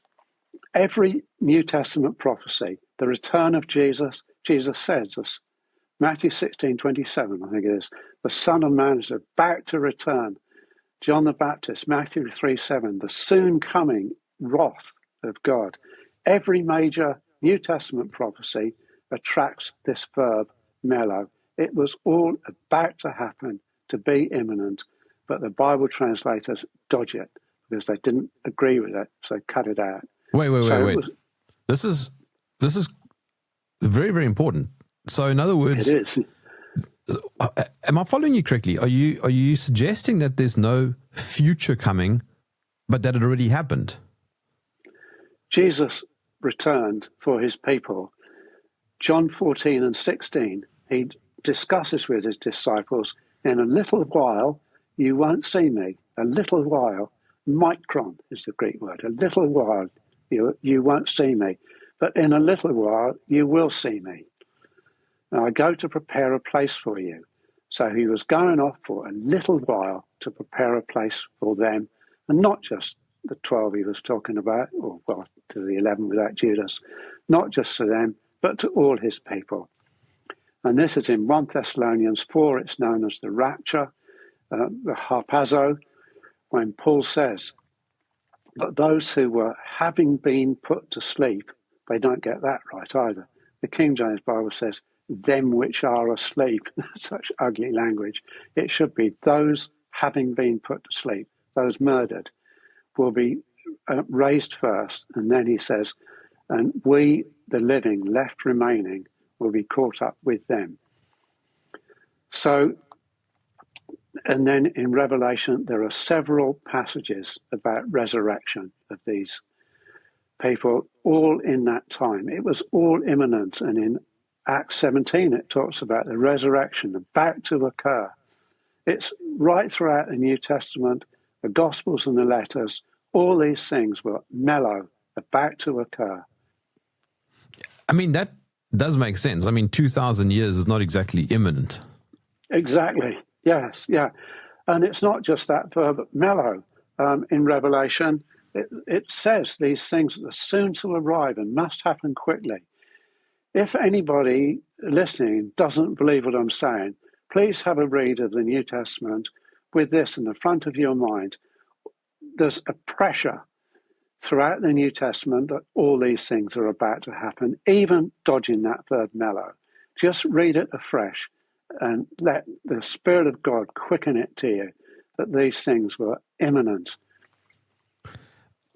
every New Testament prophecy, the return of Jesus says this, Matthew 16:27, I think it is, the Son of Man is about to return. John the Baptist, Matthew 3:7, the soon coming wrath of God. Every major New Testament prophecy attracts this verb, mellow. It was all about to happen, to be imminent, but the Bible translators dodge it because they didn't agree with it, so they cut it out. Wait. This is very, very important. So in other words, it is. Am I following you correctly? Are you suggesting that there's no future coming, but that it already happened? Jesus returned for his people. John 14 and 16, he discusses with his disciples, in a little while you won't see me. A little while, micron is the Greek word. A little while you won't see me, but in a little while you will see me. And I go to prepare a place for you. So he was going off for a little while to prepare a place for them, and not just the 12 he was talking about, or well, to the 11 without Judas, not just to them, but to all his people. And this is in 1 Thessalonians 4, it's known as the rapture, the harpazo, when Paul says, but those who were having been put to sleep, they don't get that right either. The King James Bible says, them which are asleep, such ugly language. It should be those having been put to sleep, those murdered, will be raised first. And then he says, and we, the living, left remaining, will be caught up with them. So, and then in Revelation, there are several passages about resurrection of these people, all in that time. It was all imminent. And in Acts 17, it talks about the resurrection about to occur. It's right throughout the New Testament, the Gospels and the letters, all these things were mellow, about to occur. I mean, that does make sense. I mean, 2,000 years is not exactly imminent. Exactly. Yes, yeah. And it's not just that verb, mellow. In Revelation, it says these things are soon to arrive and must happen quickly. If anybody listening doesn't believe what I'm saying, please have a read of the New Testament with this in the front of your mind. There's a pressure throughout the New Testament that all these things are about to happen, even dodging that verb mellow. Just read it afresh and let the Spirit of God quicken it to you that these things were imminent.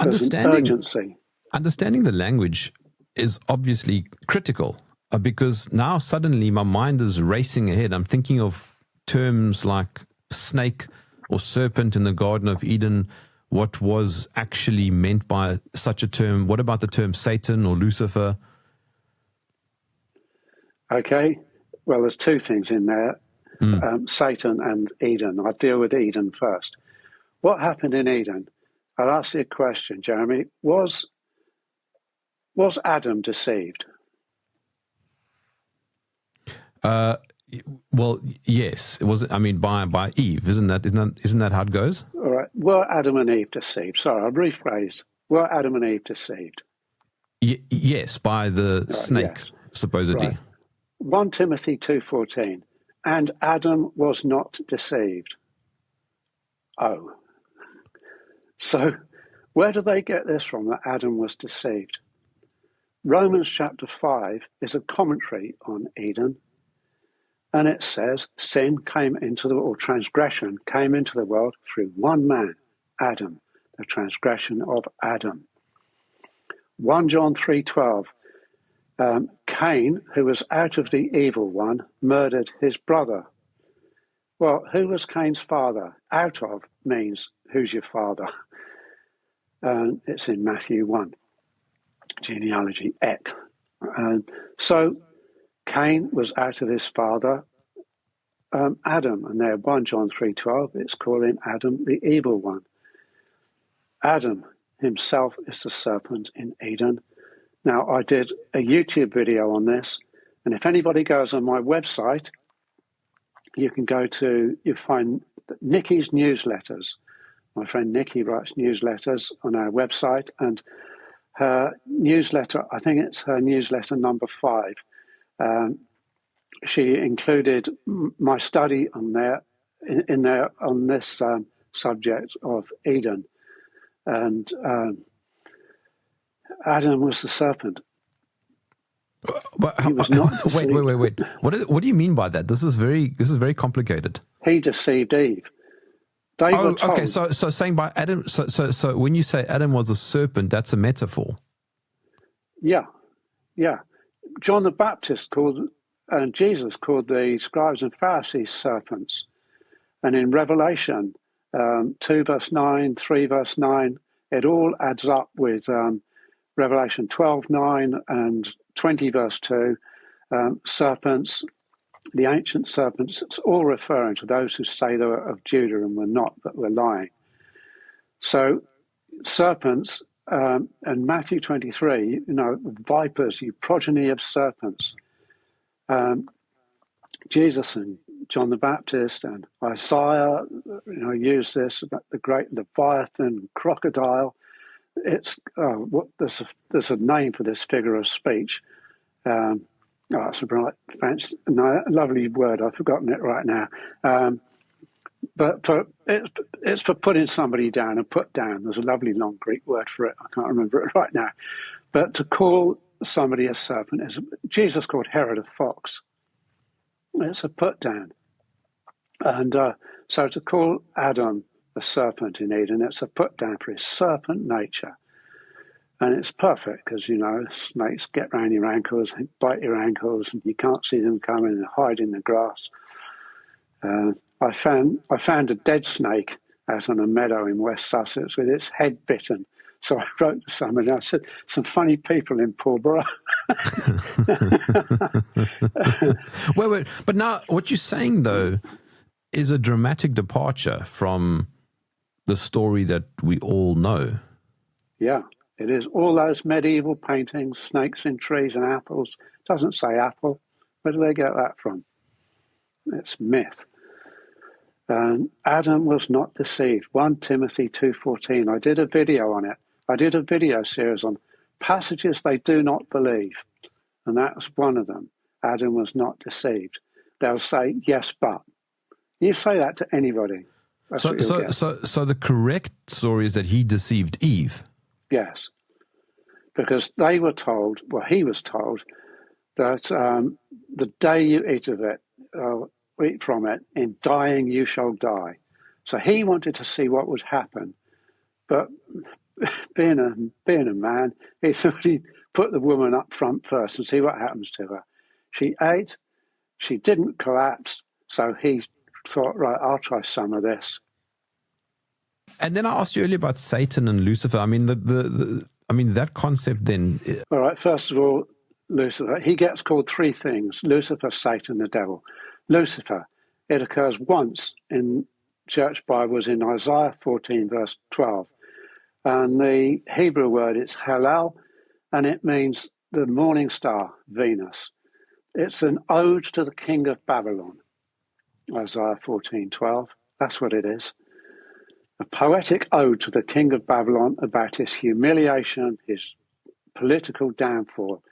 There's an urgency. Understanding the language is obviously critical because now suddenly my mind is racing ahead. I'm thinking of terms like snake or serpent in the Garden of Eden. What was actually meant by such a term? What about the term Satan or Lucifer? Okay, well, there's two things in there, Satan and Eden. I'll deal with Eden first. What happened in Eden? I'll ask you a question, Jeremy. Was Adam deceived? Well, yes. It was. I mean, by Eve, isn't that how it goes? All right. Were Adam and Eve deceived? Sorry, I'll rephrase. Were Adam and Eve deceived? Yes, by the snake, yes. Supposedly. Right. 1 Timothy 2:14, and Adam was not deceived. Oh. So where do they get this from, that Adam was deceived? Romans chapter 5 is a commentary on Eden, and it says sin came into or transgression came into the world through one man, Adam, the transgression of Adam. 1 John 3:12, Cain, who was out of the evil one, murdered his brother. Well, who was Cain's father? Out of means who's your father? It's in Matthew 1, genealogy, Ek. So Cain was out of his father, Adam, and there 1 John 3:12, it's calling Adam the evil one. Adam himself is the serpent in Eden. Now, I did a YouTube video on this, and if anybody goes on my website, you find Nikki's newsletters. My friend Nikki writes newsletters on our website, and her newsletter, I think it's her newsletter number 5, she included my study on there on this subject of Eden, and Adam was the serpent. But he was not wait. What do you mean by that? This is very complicated. He deceived Eve. Okay. So saying by Adam. So when you say Adam was a serpent, that's a metaphor. Yeah. John the Baptist and Jesus called the scribes and Pharisees serpents, and in Revelation 2 verse 9, 3 verse 9, it all adds up with Revelation 12:9 and 20 verse 2, serpents, the ancient serpents. It's all referring to those who say they were of Judah and were not, but were lying. So serpents, and Matthew 23, vipers, you progeny of serpents. Jesus and John the Baptist and Isaiah, use this about the great Leviathan, crocodile. It's there's a name for this figure of speech. It's a bright, fancy, lovely word. I've forgotten it right now. But it's for putting somebody down and put down. There's a lovely long Greek word for it. I can't remember it right now. But to call somebody a serpent Jesus called Herod a fox. It's a put down. And so to call Adam a serpent in Eden, it's a put down for his serpent nature. And it's perfect because, snakes get round your ankles, bite your ankles, and you can't see them coming and hide in the grass. I found a dead snake out on a meadow in West Sussex with its head bitten. So I wrote to somebody, I said, some funny people in Pulborough. Wait. But now what you're saying, though, is a dramatic departure from the story that we all know. Yeah. It is all those medieval paintings, snakes in trees and apples. It doesn't say apple. Where do they get that from? It's myth. Adam was not deceived. 1 Timothy 2:14. I did a video on it. I did a video series on passages they do not believe. And that's one of them. Adam was not deceived. They'll say, yes, but. You say that to anybody. So the correct story is that he deceived Eve. Yes. Because they were told, well, he was told, that the day you eat of it, eat from it, in dying you shall die. So he wanted to see what would happen. But being a man, he thought he'd put the woman up front first and see what happens to her. She ate, she didn't collapse, so he thought, right, I'll try some of this. And then I asked you earlier about Satan and Lucifer. I mean, that concept then. All right, first of all, Lucifer, he gets called three things: Lucifer, Satan, the devil. Lucifer, it occurs once in church Bibles in Isaiah 14, verse 12. And the Hebrew word is Hallel, and it means the morning star, Venus. It's an ode to the king of Babylon, Isaiah 14:12. That's what it is. A poetic ode to the king of Babylon about his humiliation, his political downfall.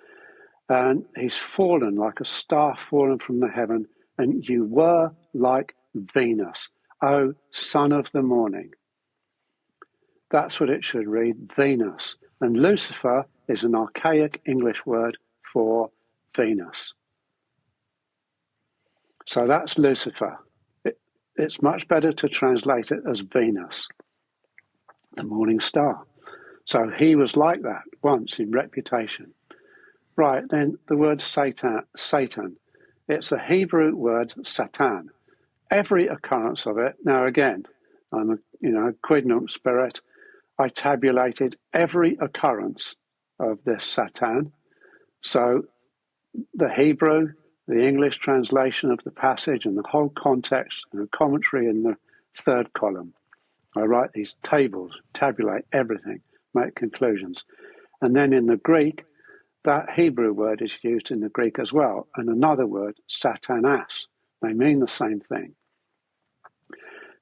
And he's fallen like a star fallen from the heaven, and you were like Venus, O son of the morning. That's what it should read, Venus. And Lucifer is an archaic English word for Venus. So that's Lucifer. It's much better to translate it as Venus, the morning star. So he was like that once in reputation. Right, then the word Satan. It's a Hebrew word, Satan. Every occurrence of it, now again, I'm a quid nunc spirit, I tabulated every occurrence of this Satan. So the Hebrew, the English translation of the passage and the whole context and the commentary in the third column. I write these tables, tabulate everything, make conclusions. And then in the Greek, that Hebrew word is used in the Greek as well, and another word, satanas. They mean the same thing.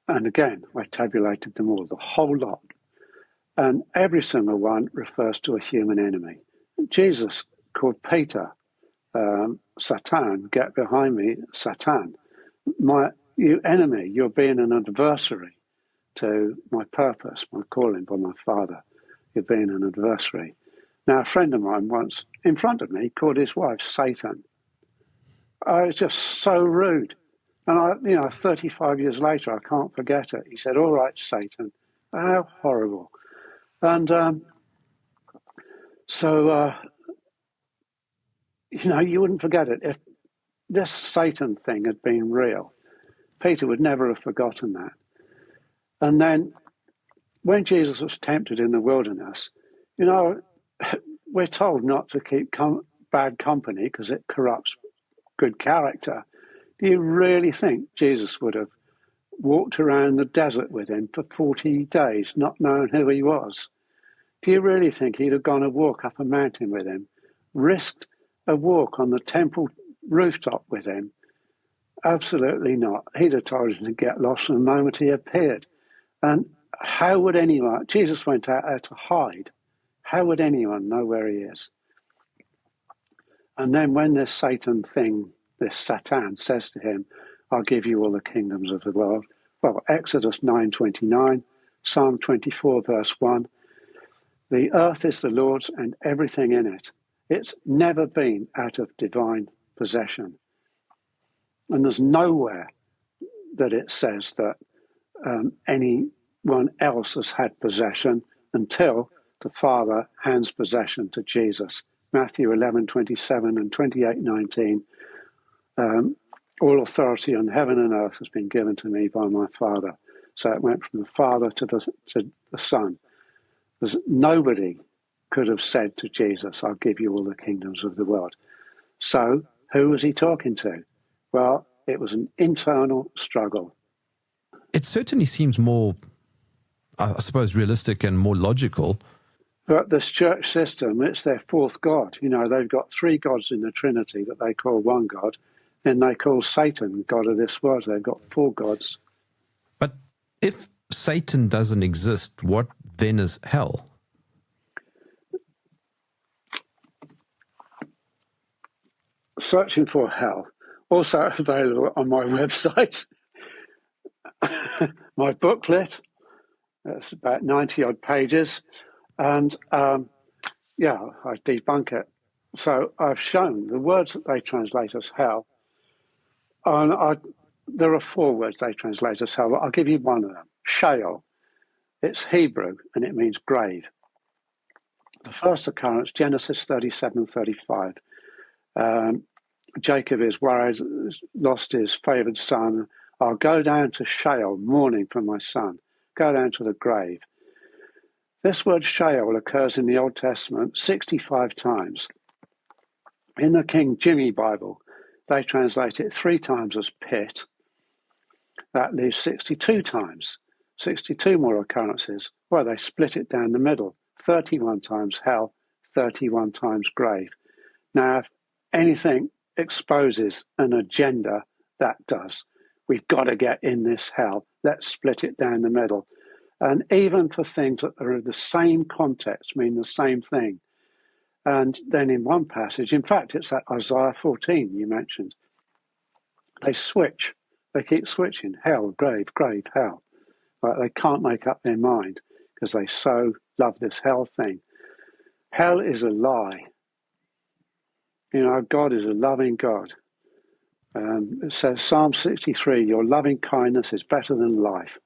And again, I tabulated them all, the whole lot. And every single one refers to a human enemy. Jesus called Peter, Satan, get behind me, Satan. You enemy, you're being an adversary to my purpose, my calling by my Father. You're being an adversary. Now, a friend of mine once, in front of me, called his wife Satan. I was just so rude. And 35 years later, I can't forget it. He said, all right, Satan. How horrible. And you wouldn't forget it. If this Satan thing had been real, Peter would never have forgotten that. And then when Jesus was tempted in the wilderness, we're told not to keep bad company because it corrupts good character. Do you really think Jesus would have walked around the desert with him for 40 days, not knowing who he was? Do you really think he'd have gone a walk up a mountain with him, risked a walk on the temple rooftop with him? Absolutely not. He'd have told him to get lost the moment he appeared. And how would anyone, Jesus went out there to hide. How would anyone know where he is? And then when this Satan thing, this Satan says to him, I'll give you all the kingdoms of the world. Well, Exodus 9:29, Psalm 24, verse 1. The earth is the Lord's and everything in it. It's never been out of divine possession. And there's nowhere that it says that anyone else has had possession until the Father hands possession to Jesus. Matthew 11:27 and 28:19. All authority on heaven and earth has been given to me by my Father. So it went from the Father to the Son. There's nobody could have said to Jesus, I'll give you all the kingdoms of the world. So who was he talking to? Well, it was an internal struggle. It certainly seems more, I suppose, realistic and more logical. But this church system, it's their fourth God. They've got three gods in the Trinity that they call one God. Then they call Satan God of this world. They've got four gods. But if Satan doesn't exist, what then is hell? Searching for hell. Also available on my website. My booklet. That's about 90 odd pages. And I debunk it. So I've shown the words that they translate as hell. And there are 4 words they translate as hell. I'll give you one of them. Sheol. It's Hebrew and it means grave. The first occurrence, Genesis 37:35. Jacob is worried, lost his favored son. I'll go down to Sheol, mourning for my son. Go down to the grave. This word Sheol occurs in the Old Testament 65 times. In the King Jimmy Bible, they translate it 3 times as pit. That leaves 62 times, 62 more occurrences. Well, they split it down the middle, 31 times hell, 31 times grave. Now, if anything exposes an agenda, that does. We've got to get in this hell. Let's split it down the middle. And even for things that are of the same context, mean the same thing. And then in one passage, in fact, it's that Isaiah 14 you mentioned, they switch. They keep switching. Hell, grave, grave, hell. Like they can't make up their mind because they so love this hell thing. Hell is a lie. You know, God is a loving God. It says, Psalm 63, your loving kindness is better than life.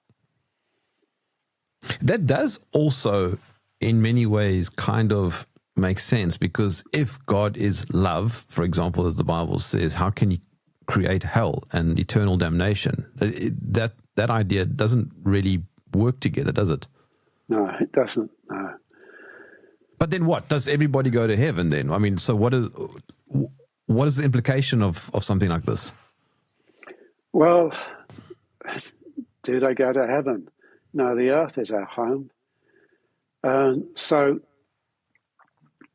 That does also, in many ways, kind of make sense, because if God is love, for example, as the Bible says, how can he create hell and eternal damnation? That idea doesn't really work together, does it? No, it doesn't. No. But then what? Does everybody go to heaven then? I mean, so what is the implication of something like this? Well, do they go to heaven? No, the earth is our home. So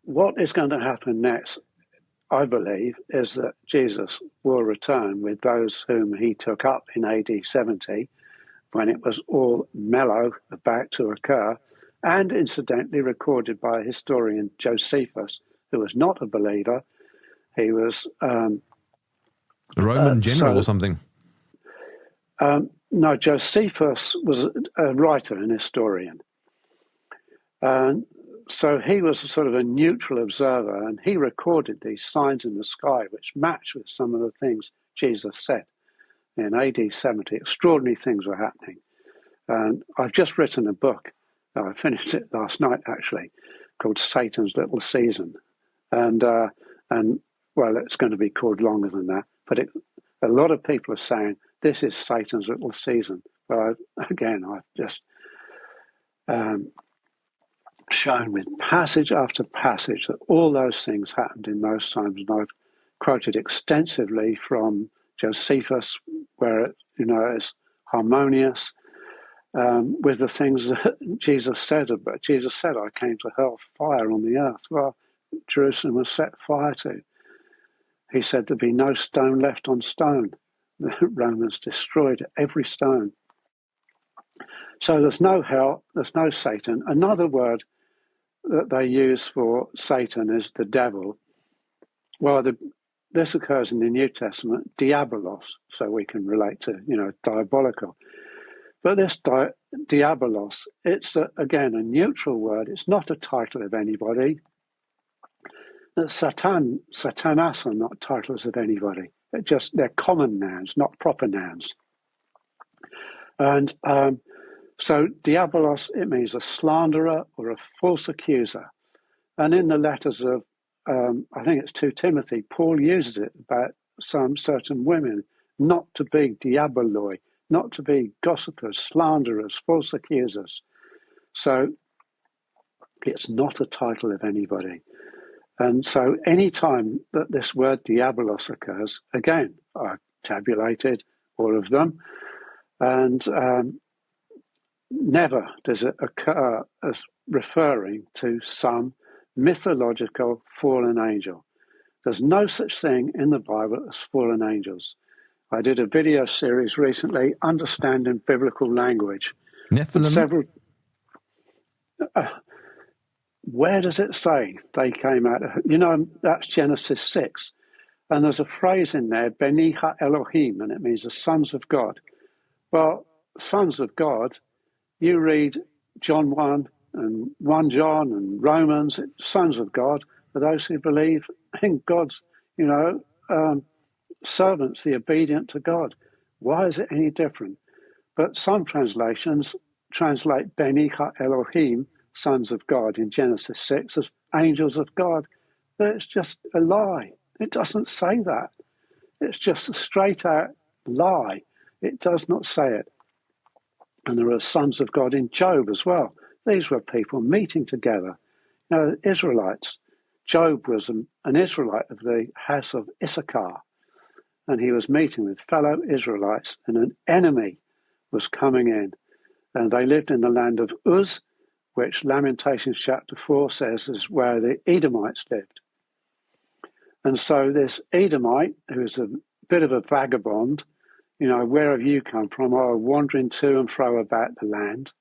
what is going to happen next, I believe, is that Jesus will return with those whom he took up in AD 70, when it was all mellow about to occur, and incidentally recorded by historian Josephus, who was not a believer. He was a Roman general or something. No, Josephus was a writer and historian. So he was sort of a neutral observer, and he recorded these signs in the sky which match with some of the things Jesus said. In AD 70, extraordinary things were happening. And I've just written a book. I finished it last night, actually, called Satan's Little Season. And well, it's going to be called longer than that. But a lot of people are saying, this is Satan's little season. But I've just shown with passage after passage that all those things happened in those times. And I've quoted extensively from Josephus, where it, is harmonious with the things that Jesus said. But Jesus said, I came to hurl fire on the earth. Well, Jerusalem was set fire to. He said there'd be no stone left on stone. The Romans destroyed every stone. So there's no hell, there's no Satan. Another word that they use for Satan is the devil. Well, this occurs in the New Testament, diabolos, so we can relate to, diabolical. But this diabolos, it's, again, a neutral word. It's not a title of anybody. Satanas are not titles of anybody. They're common nouns, not proper nouns. And so diabolos, it means a slanderer or a false accuser. And in the letters of, I think it's 2 Timothy, Paul uses it about some certain women, not to be diaboloi, not to be gossipers, slanderers, false accusers. So it's not a title of anybody. And so any time that this word diabolos occurs, again, I've tabulated all of them, and never does it occur as referring to some mythological fallen angel. There's no such thing in the Bible as fallen angels. I did a video series recently, Understanding Biblical Language. Nephilim? Where does it say they came out? That's Genesis 6. And there's a phrase in there, Beni ha-Elohim, and it means the sons of God. Well, sons of God, you read John 1 and 1 John and Romans, sons of God, are those who believe in God's, servants, the obedient to God. Why is it any different? But some translations translate Beni Ha Elohim, sons of God, in Genesis 6 as angels of God. But it's just a lie. It doesn't say that. It's just a straight out lie. It does not say it. And there are sons of God in Job as well. These were people meeting together. Israelites. Job was an Israelite of the house of Issachar, and he was meeting with fellow Israelites, and an enemy was coming in. And they lived in the land of Uz, which Lamentations chapter 4 says is where the Edomites lived. And so this Edomite, who is a bit of a vagabond, where have you come from? Oh, wandering to and fro about the land.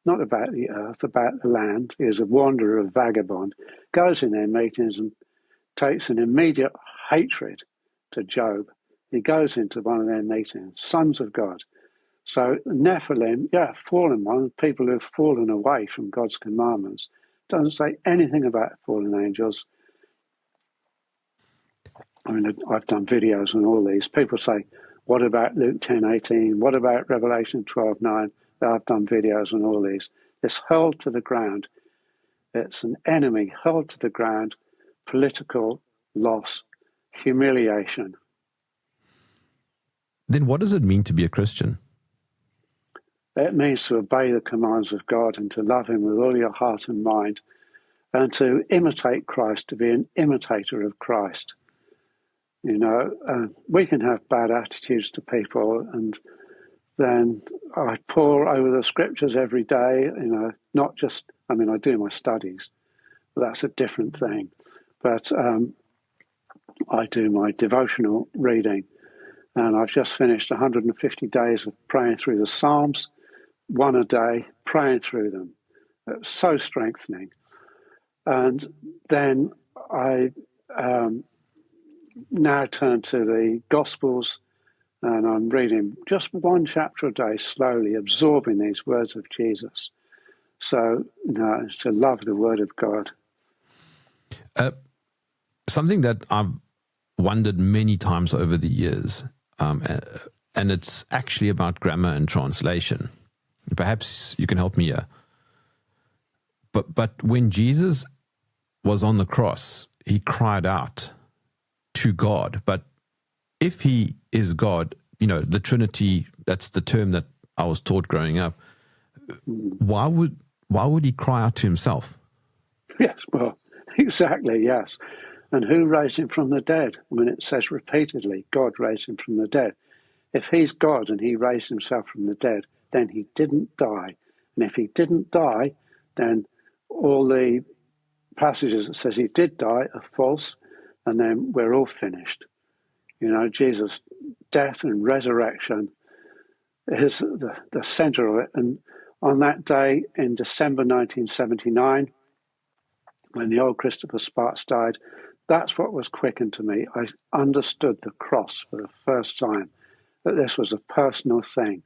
Not about the earth, about the land. He is a wanderer, a vagabond, goes in their meetings and takes an immediate hatred to Job. He goes into one of their meetings, sons of God. So Nephilim, fallen ones, people who have fallen away from God's commandments, doesn't say anything about fallen angels. I mean, I've done videos on all these. People say, what about Luke 10:18? What about Revelation 12:9? I've done videos on all these. It's hurled to the ground. It's an enemy hurled to the ground, political loss, humiliation. Then what does it mean to be a Christian? It means to obey the commands of God and to love him with all your heart and mind, and to imitate Christ, to be an imitator of Christ. We can have bad attitudes to people, and then I pore over the scriptures every day, not just, I do my studies, but that's a different thing. But I do my devotional reading, and I've just finished 150 days of praying through the Psalms, one a day, praying through them. It's so strengthening. And then I now turn to the Gospels, and I'm reading just one chapter a day, slowly absorbing these words of Jesus. So, it's to love the Word of God. Something that I've wondered many times over the years, and it's actually about grammar and translation. Perhaps you can help me here. But when Jesus was on the cross, he cried out to God. But if he is God, the Trinity, that's the term that I was taught growing up. Why would he cry out to himself? Yes, well, exactly, yes. And who raised him from the dead? It says repeatedly, God raised him from the dead. If he's God and he raised himself from the dead, then he didn't die. And if he didn't die, then all the passages that says he did die are false, and then we're all finished. Jesus' death and resurrection is the center of it. And on that day in December 1979, when the old Christopher Sparks died, that's what was quickened to me. I understood the cross for the first time, that this was a personal thing,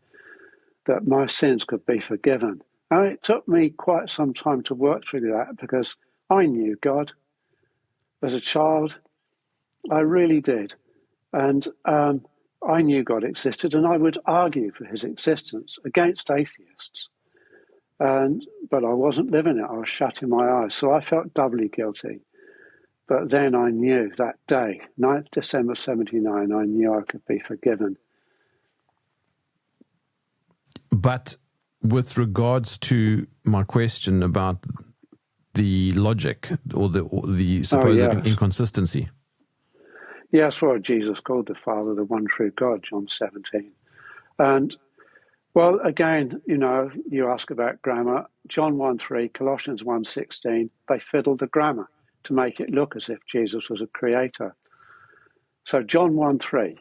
that my sins could be forgiven. And it took me quite some time to work through that, because I knew God. As a child, I really did. And I knew God existed, and I would argue for his existence against atheists. But I wasn't living it. I was shutting my eyes. So I felt doubly guilty. But then I knew that day, 9th December 79, I knew I could be forgiven. But with regards to my question about the logic or the supposed inconsistency. Yes, well, Jesus called the Father the one true God, John 17. And, well, again, you ask about grammar. John 1:3, Colossians 1:16, they fiddled the grammar to make it look as if Jesus was a creator. So John 1:3,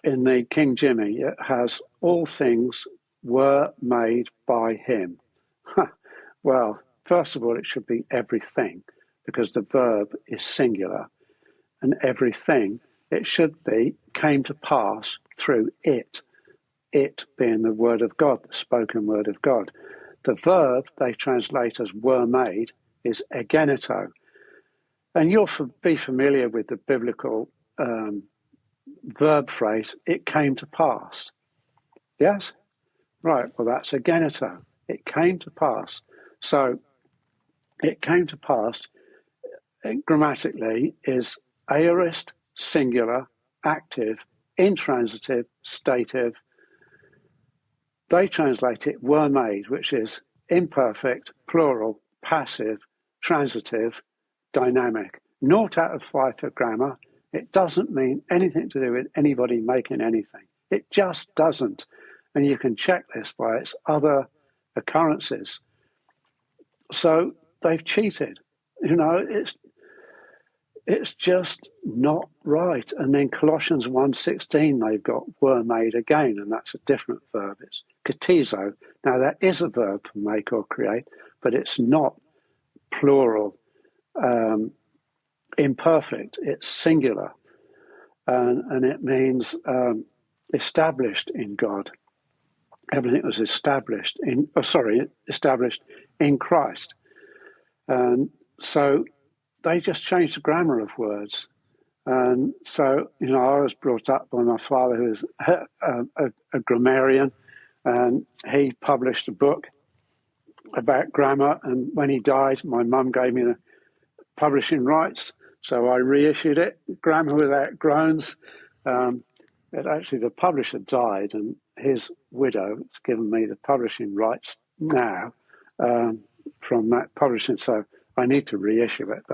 in the King Jimmy, it has all things were made by him. Well, first of all, it should be everything, because the verb is singular. And everything, it should be, came to pass through it being the word of God, the spoken word of God. The verb they translate as were made is egeneto. And you'll be familiar with the biblical verb phrase, it came to pass. Yes? Right, well, that's egeneto. It came to pass. So it came to pass, grammatically, is aorist, singular, active, intransitive, stative. They translate it were made, which is imperfect, plural, passive, transitive, dynamic. 0 out of 5 for grammar. It doesn't mean anything to do with anybody making anything. It just doesn't. And you can check this by its other occurrences. So they've cheated. It's just not right. And then Colossians 1:16, they've got were made again, and that's a different verb. It's katizo. Now, that is a verb for make or create, but it's not plural, imperfect. It's singular. And it means established in God. Everything was established in Christ. And so they just changed the grammar of words. And so, I was brought up by my father, who was a grammarian, and he published a book about grammar. And when he died, my mum gave me the publishing rights. So I reissued it, Grammar Without Groans. Actually, the publisher died, and his widow has given me the publishing rights now from that publishing. So I need to reissue it.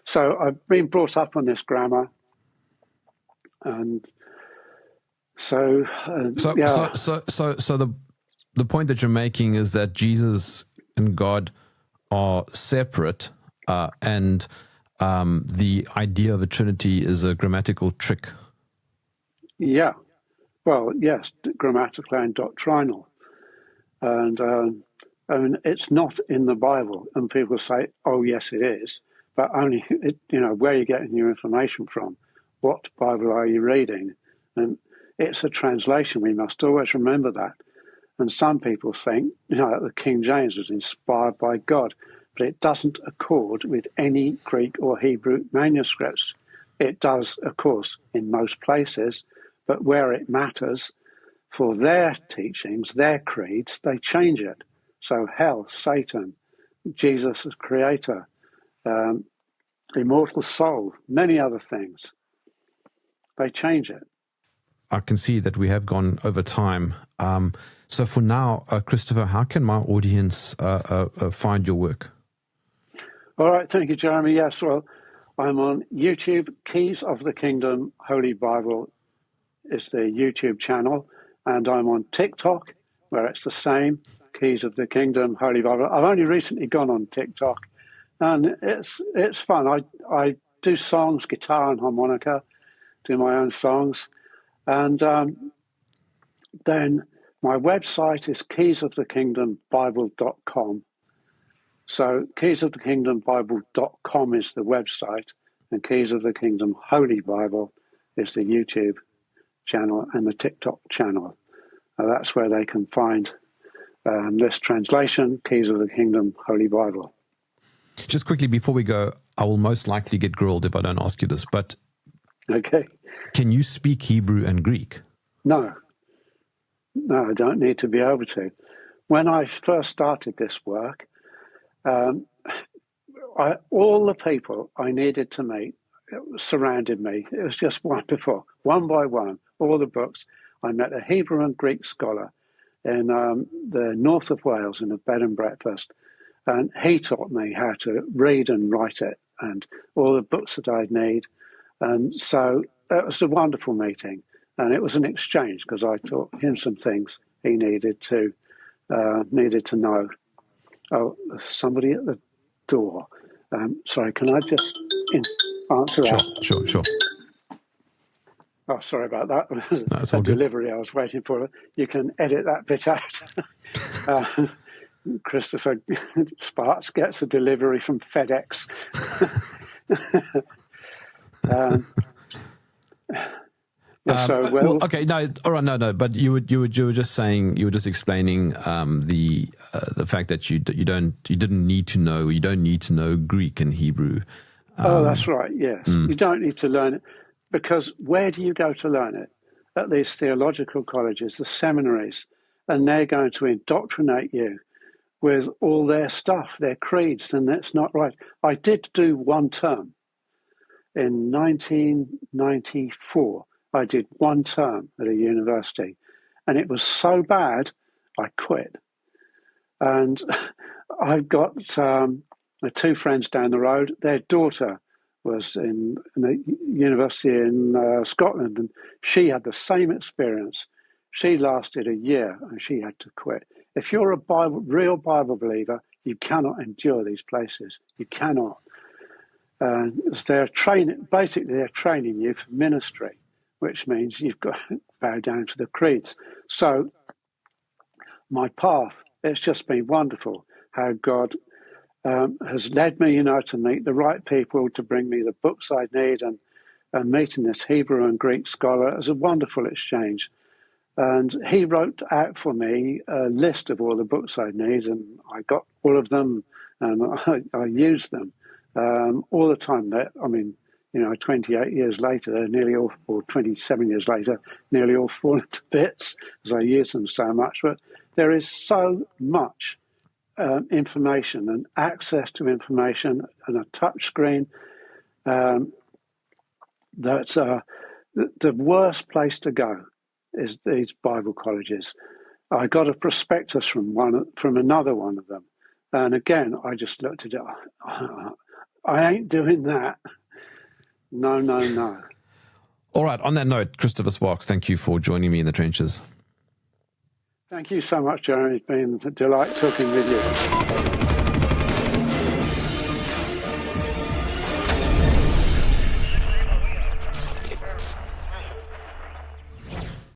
So I've been brought up on this grammar, and so the point that you're making is that Jesus and God are separate, and the idea of a Trinity is a grammatical trick. Yeah, well, yes, grammatical and doctrinal, and I mean, it's not in the Bible, and people say, "Oh, yes, it is," but only where are you getting your information from? What Bible are you reading? And it's a translation. We must always remember that. And some people think, that the King James was inspired by God, but it doesn't accord with any Greek or Hebrew manuscripts. It does, of course, in most places, but where it matters for their teachings, their creeds, they change it. So hell, Satan, Jesus as creator, immortal soul, many other things, they change it. I can see that we have gone over time. So for now, Christopher, how can my audience find your work? All right, thank you, Jeremy. Yes, well, I'm on YouTube. Keys of the Kingdom Holy Bible is the YouTube channel, and I'm on TikTok, where it's the same, Keys of the Kingdom Holy Bible. I've only recently gone on TikTok, and it's fun. I do songs, guitar and harmonica, do my own songs, and then my website is keysofthekingdombible.com. So keysofthekingdombible.com is the website, and Keys of the Kingdom Holy Bible is the YouTube channel and the TikTok channel. That's where they can find this translation, Keys of the Kingdom Holy Bible. Just quickly before we go, I will most likely get grilled if I don't ask you this, but okay. Can you speak Hebrew and Greek? No, I don't need to be able to. When I first started this work, all the people I needed to meet surrounded me. It was just wonderful. One by one, all the books. I met a Hebrew and Greek scholar in the north of Wales in a bed and breakfast, and he taught me how to read and write it and all the books that I'd need. And so it was a wonderful meeting, and it was an exchange because I taught him some things he needed to know. Oh, there's somebody at the door. Sorry, can I just answer that? Sure. Oh, sorry about that. That's a all good. Delivery I was waiting for. You can edit that bit out. Christopher Sparks gets a delivery from FedEx. Yeah, okay, no, all right, no, but you were just saying, you were just explaining the fact that you don't need to know Greek and Hebrew. That's right. Yes, you don't need to learn it, because where do you go to learn it? At these theological colleges, the seminaries, and they're going to indoctrinate you with all their stuff, their creeds, and that's not right. I did do one term in 1994. I did one term at a university, and it was so bad, I quit. And I've got the two friends down the road. Their daughter was in a university in Scotland, and she had the same experience. She lasted a year, and she had to quit. If you're a real Bible believer, you cannot endure these places. You cannot. They're training you for ministry, which means you've got to bow down to the creeds. So my path, it's just been wonderful how God has led me, to meet the right people, to bring me the books I need, and meeting this Hebrew and Greek scholar. It was a wonderful exchange. And he wrote out for me a list of all the books I need, and I got all of them, and I used them all the time. 28 years later, they're nearly all, or 27 years later, nearly all fallen to bits as I use them so much. But there is so much information and access to information and a touch screen that the worst place to go is these Bible colleges. I got a prospectus from another one of them, and again I just looked at it. I ain't doing that. No. All right. On that note, Christopher Sparks, thank you for joining me in the trenches. Thank you so much, Jeremy. It's been a delight talking with you.